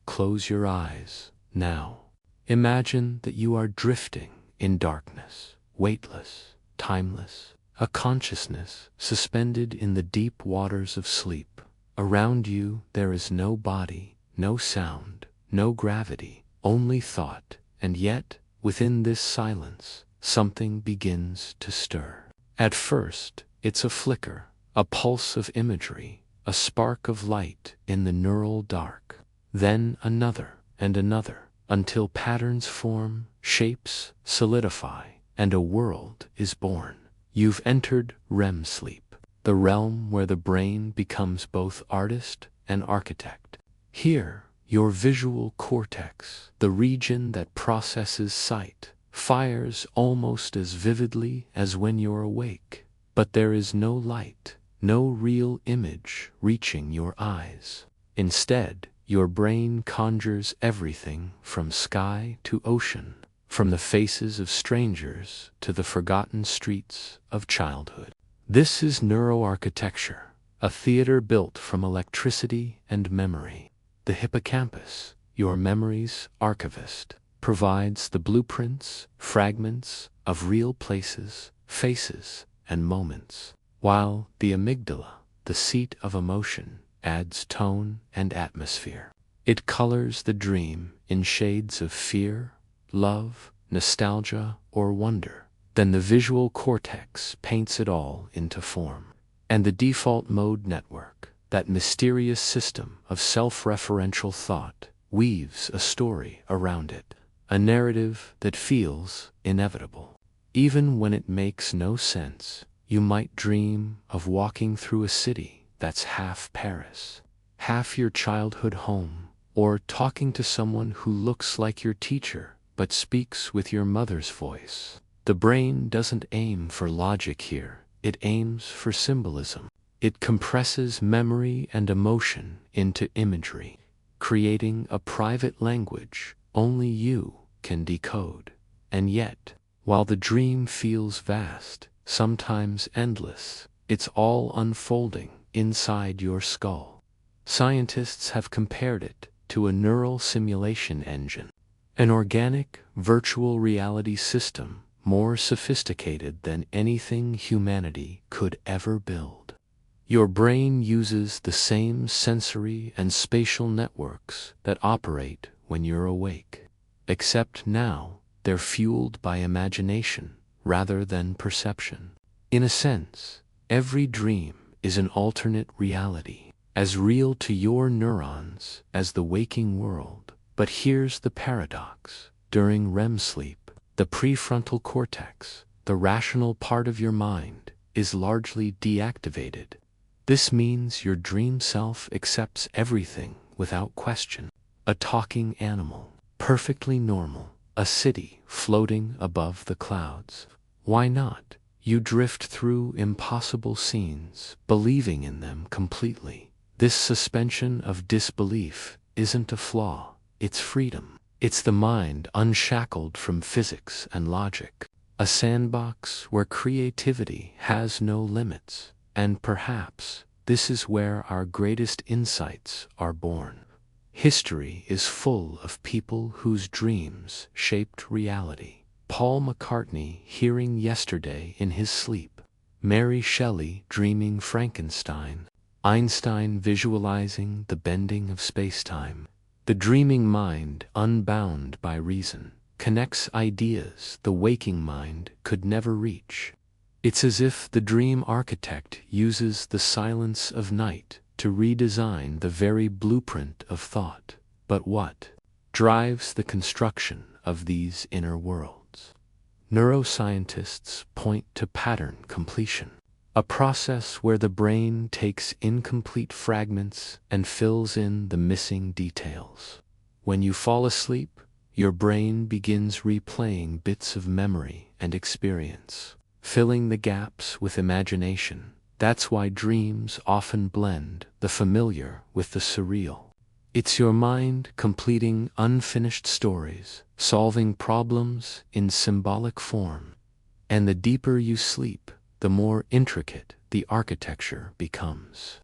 Close your eyes now. Imagine that you are drifting in darkness, weightless, timeless, a consciousness suspended in the deep waters of sleep. Around you there is no body, no sound, no gravity, only thought, and yet, within this silence, something begins to stir. At first, it's a flicker, a pulse of imagery, a spark of light in the neural dark. Then another and another, until patterns form, shapes solidify, and a world is born. You've entered REM sleep, the realm where the brain becomes both artist and architect. Here, your visual cortex, the region that processes sight, fires almost as vividly as when you're awake. But there is no light, no real image reaching your eyes. Instead, your brain conjures everything from sky to ocean, from the faces of strangers to the forgotten streets of childhood. This is neuroarchitecture, a theater built from electricity and memory. The hippocampus, your memory's archivist, provides the blueprints, fragments of real places, faces, and moments, while the amygdala, the seat of emotion, adds tone and atmosphere. It colors the dream in shades of fear, love, nostalgia, or wonder. Then the visual cortex paints it all into form. And the default mode network, that mysterious system of self-referential thought, weaves a story around it, a narrative that feels inevitable. Even when it makes no sense, you might dream of walking through a city that's half Paris, half your childhood home, or talking to someone who looks like your teacher but speaks with your mother's voice. The brain doesn't aim for logic here, it aims for symbolism. It compresses memory and emotion into imagery, creating a private language only you can decode. And yet, while the dream feels vast, sometimes endless, it's all unfolding inside your skull. Scientists have compared it to a neural simulation engine, an organic, virtual reality system more sophisticated than anything humanity could ever build. Your brain uses the same sensory and spatial networks that operate when you're awake, except now they're fueled by imagination rather than perception. In a sense, every dream is an alternate reality, as real to your neurons as the waking world. But here's the paradox. During REM sleep, the prefrontal cortex, the rational part of your mind, is largely deactivated. This means your dream self accepts everything without question. A talking animal, perfectly normal, a city floating above the clouds. Why not? You drift through impossible scenes, believing in them completely. This suspension of disbelief isn't a flaw, it's freedom. It's the mind unshackled from physics and logic, a sandbox where creativity has no limits. And perhaps this is where our greatest insights are born. History is full of people whose dreams shaped reality. Paul McCartney hearing yesterday in his sleep, Mary Shelley dreaming Frankenstein, Einstein visualizing the bending of space-time. The dreaming mind, unbound by reason, connects ideas the waking mind could never reach. It's as if the dream architect uses the silence of night to redesign the very blueprint of thought. But what drives the construction of these inner worlds? Neuroscientists point to pattern completion, a process where the brain takes incomplete fragments and fills in the missing details. When you fall asleep, your brain begins replaying bits of memory and experience, filling the gaps with imagination. That's why dreams often blend the familiar with the surreal. It's your mind completing unfinished stories, solving problems in symbolic form. And the deeper you sleep, the more intricate the architecture becomes.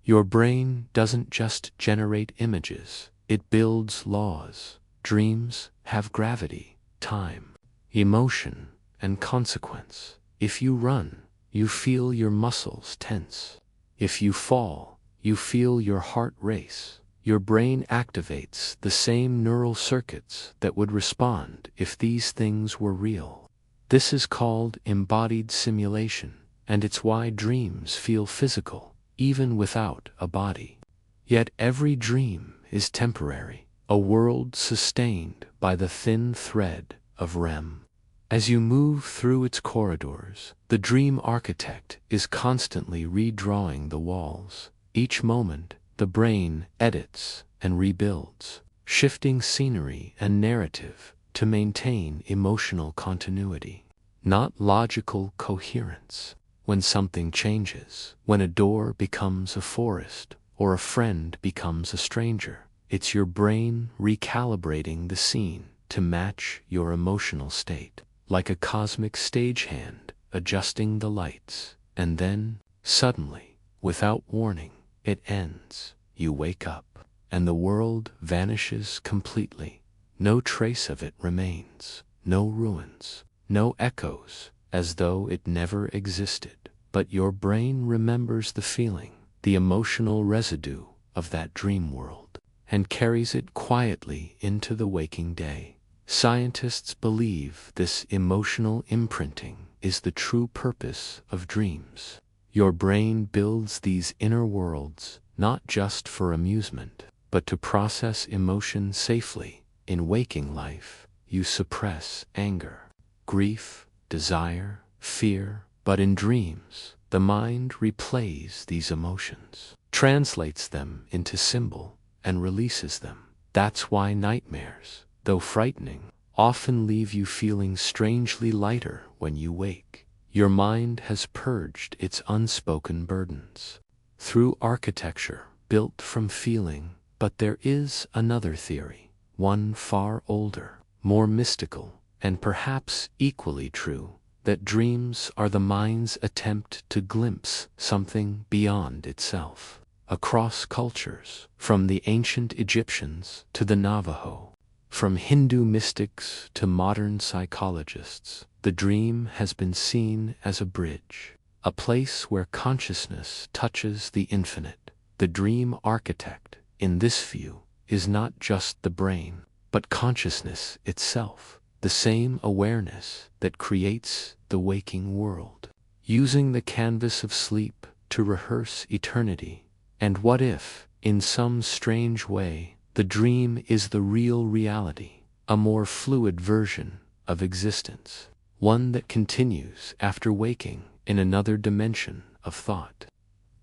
Your brain doesn't just generate images, it builds laws. Dreams have gravity, time, emotion, and consequence. If you run, you feel your muscles tense. If you fall, you feel your heart race. Your brain activates the same neural circuits that would respond if these things were real. This is called embodied simulation, and it's why dreams feel physical, even without a body. Yet every dream is temporary, a world sustained by the thin thread of REM. As you move through its corridors, the dream architect is constantly redrawing the walls. Each moment, the brain edits and rebuilds, shifting scenery and narrative to maintain emotional continuity, not logical coherence. When something changes, when a door becomes a forest or a friend becomes a stranger, it's your brain recalibrating the scene to match your emotional state, like a cosmic stagehand adjusting the lights. And then, suddenly, without warning, it ends. You wake up, and the world vanishes completely. No trace of it remains, no ruins, no echoes, as though it never existed. But your brain remembers the feeling, the emotional residue of that dream world, and carries it quietly into the waking day. Scientists believe this emotional imprinting is the true purpose of dreams. Your brain builds these inner worlds not just for amusement, but to process emotion safely. In waking life, you suppress anger, grief, desire, fear, but in dreams, the mind replays these emotions, translates them into symbol, and releases them. That's why nightmares, though frightening, often leave you feeling strangely lighter when you wake. Your mind has purged its unspoken burdens through architecture built from feeling. But there is another theory, one far older, more mystical, and perhaps equally true, that dreams are the mind's attempt to glimpse something beyond itself. Across cultures, from the ancient Egyptians to the Navajo, from Hindu mystics to modern psychologists, the dream has been seen as a bridge, a place where consciousness touches the infinite. The dream architect, in this view, is not just the brain, but consciousness itself, the same awareness that creates the waking world, using the canvas of sleep to rehearse eternity. And what if, in some strange way, the dream is the real reality, a more fluid version of existence, one that continues after waking in another dimension of thought?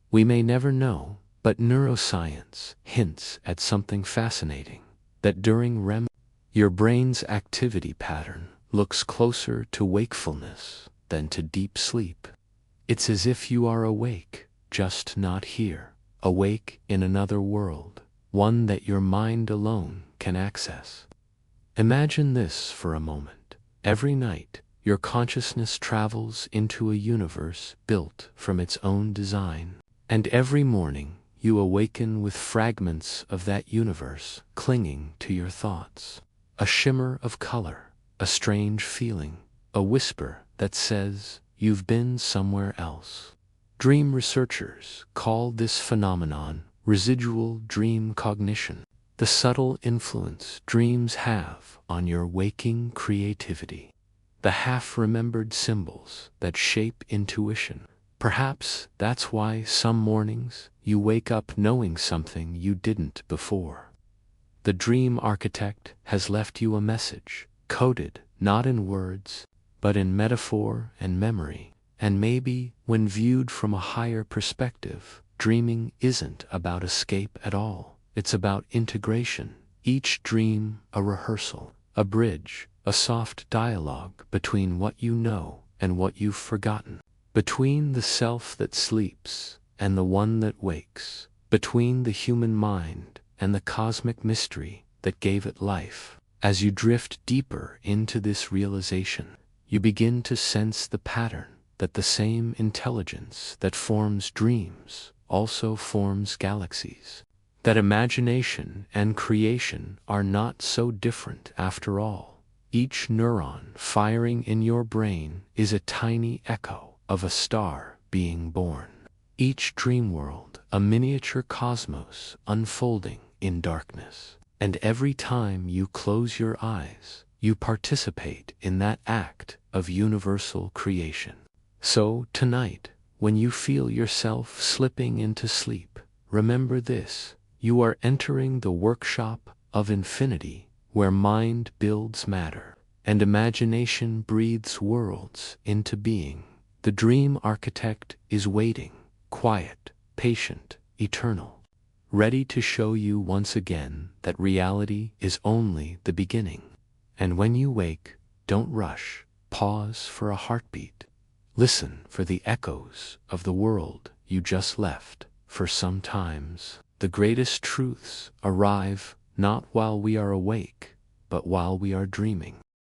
We may never know, but neuroscience hints at something fascinating, that during REM, your brain's activity pattern looks closer to wakefulness than to deep sleep. It's as if you are awake, just not here, awake in another world, one that your mind alone can access. Imagine this for a moment. Every night, your consciousness travels into a universe built from its own design, and every morning you awaken with fragments of that universe clinging to your thoughts. A shimmer of color, a strange feeling, a whisper that says you've been somewhere else. Dream researchers call this phenomenon residual dream cognition, the subtle influence dreams have on your waking creativity, the half-remembered symbols that shape intuition. Perhaps that's why some mornings you wake up knowing something you didn't before. The dream architect has left you a message, coded not in words, but in metaphor and memory. And maybe, when viewed from a higher perspective, dreaming isn't about escape at all. It's about integration. Each dream a rehearsal, a bridge, a soft dialogue between what you know and what you've forgotten, between the self that sleeps and the one that wakes, between the human mind and the cosmic mystery that gave it life. As you drift deeper into this realization, you begin to sense the pattern, that the same intelligence that forms dreams also forms galaxies, that imagination and creation are not so different after all. Each neuron firing in your brain is a tiny echo of a star being born. Each dream world a miniature cosmos unfolding in darkness. And every time you close your eyes, you participate in that act of universal creation. So tonight, when you feel yourself slipping into sleep, remember this: you are entering the workshop of infinity, where mind builds matter, and imagination breathes worlds into being. The dream architect is waiting, quiet, patient, eternal, ready to show you once again that reality is only the beginning. And when you wake, don't rush, pause for a heartbeat. Listen for the echoes of the world you just left, for sometimes the greatest truths arrive not while we are awake, but while we are dreaming.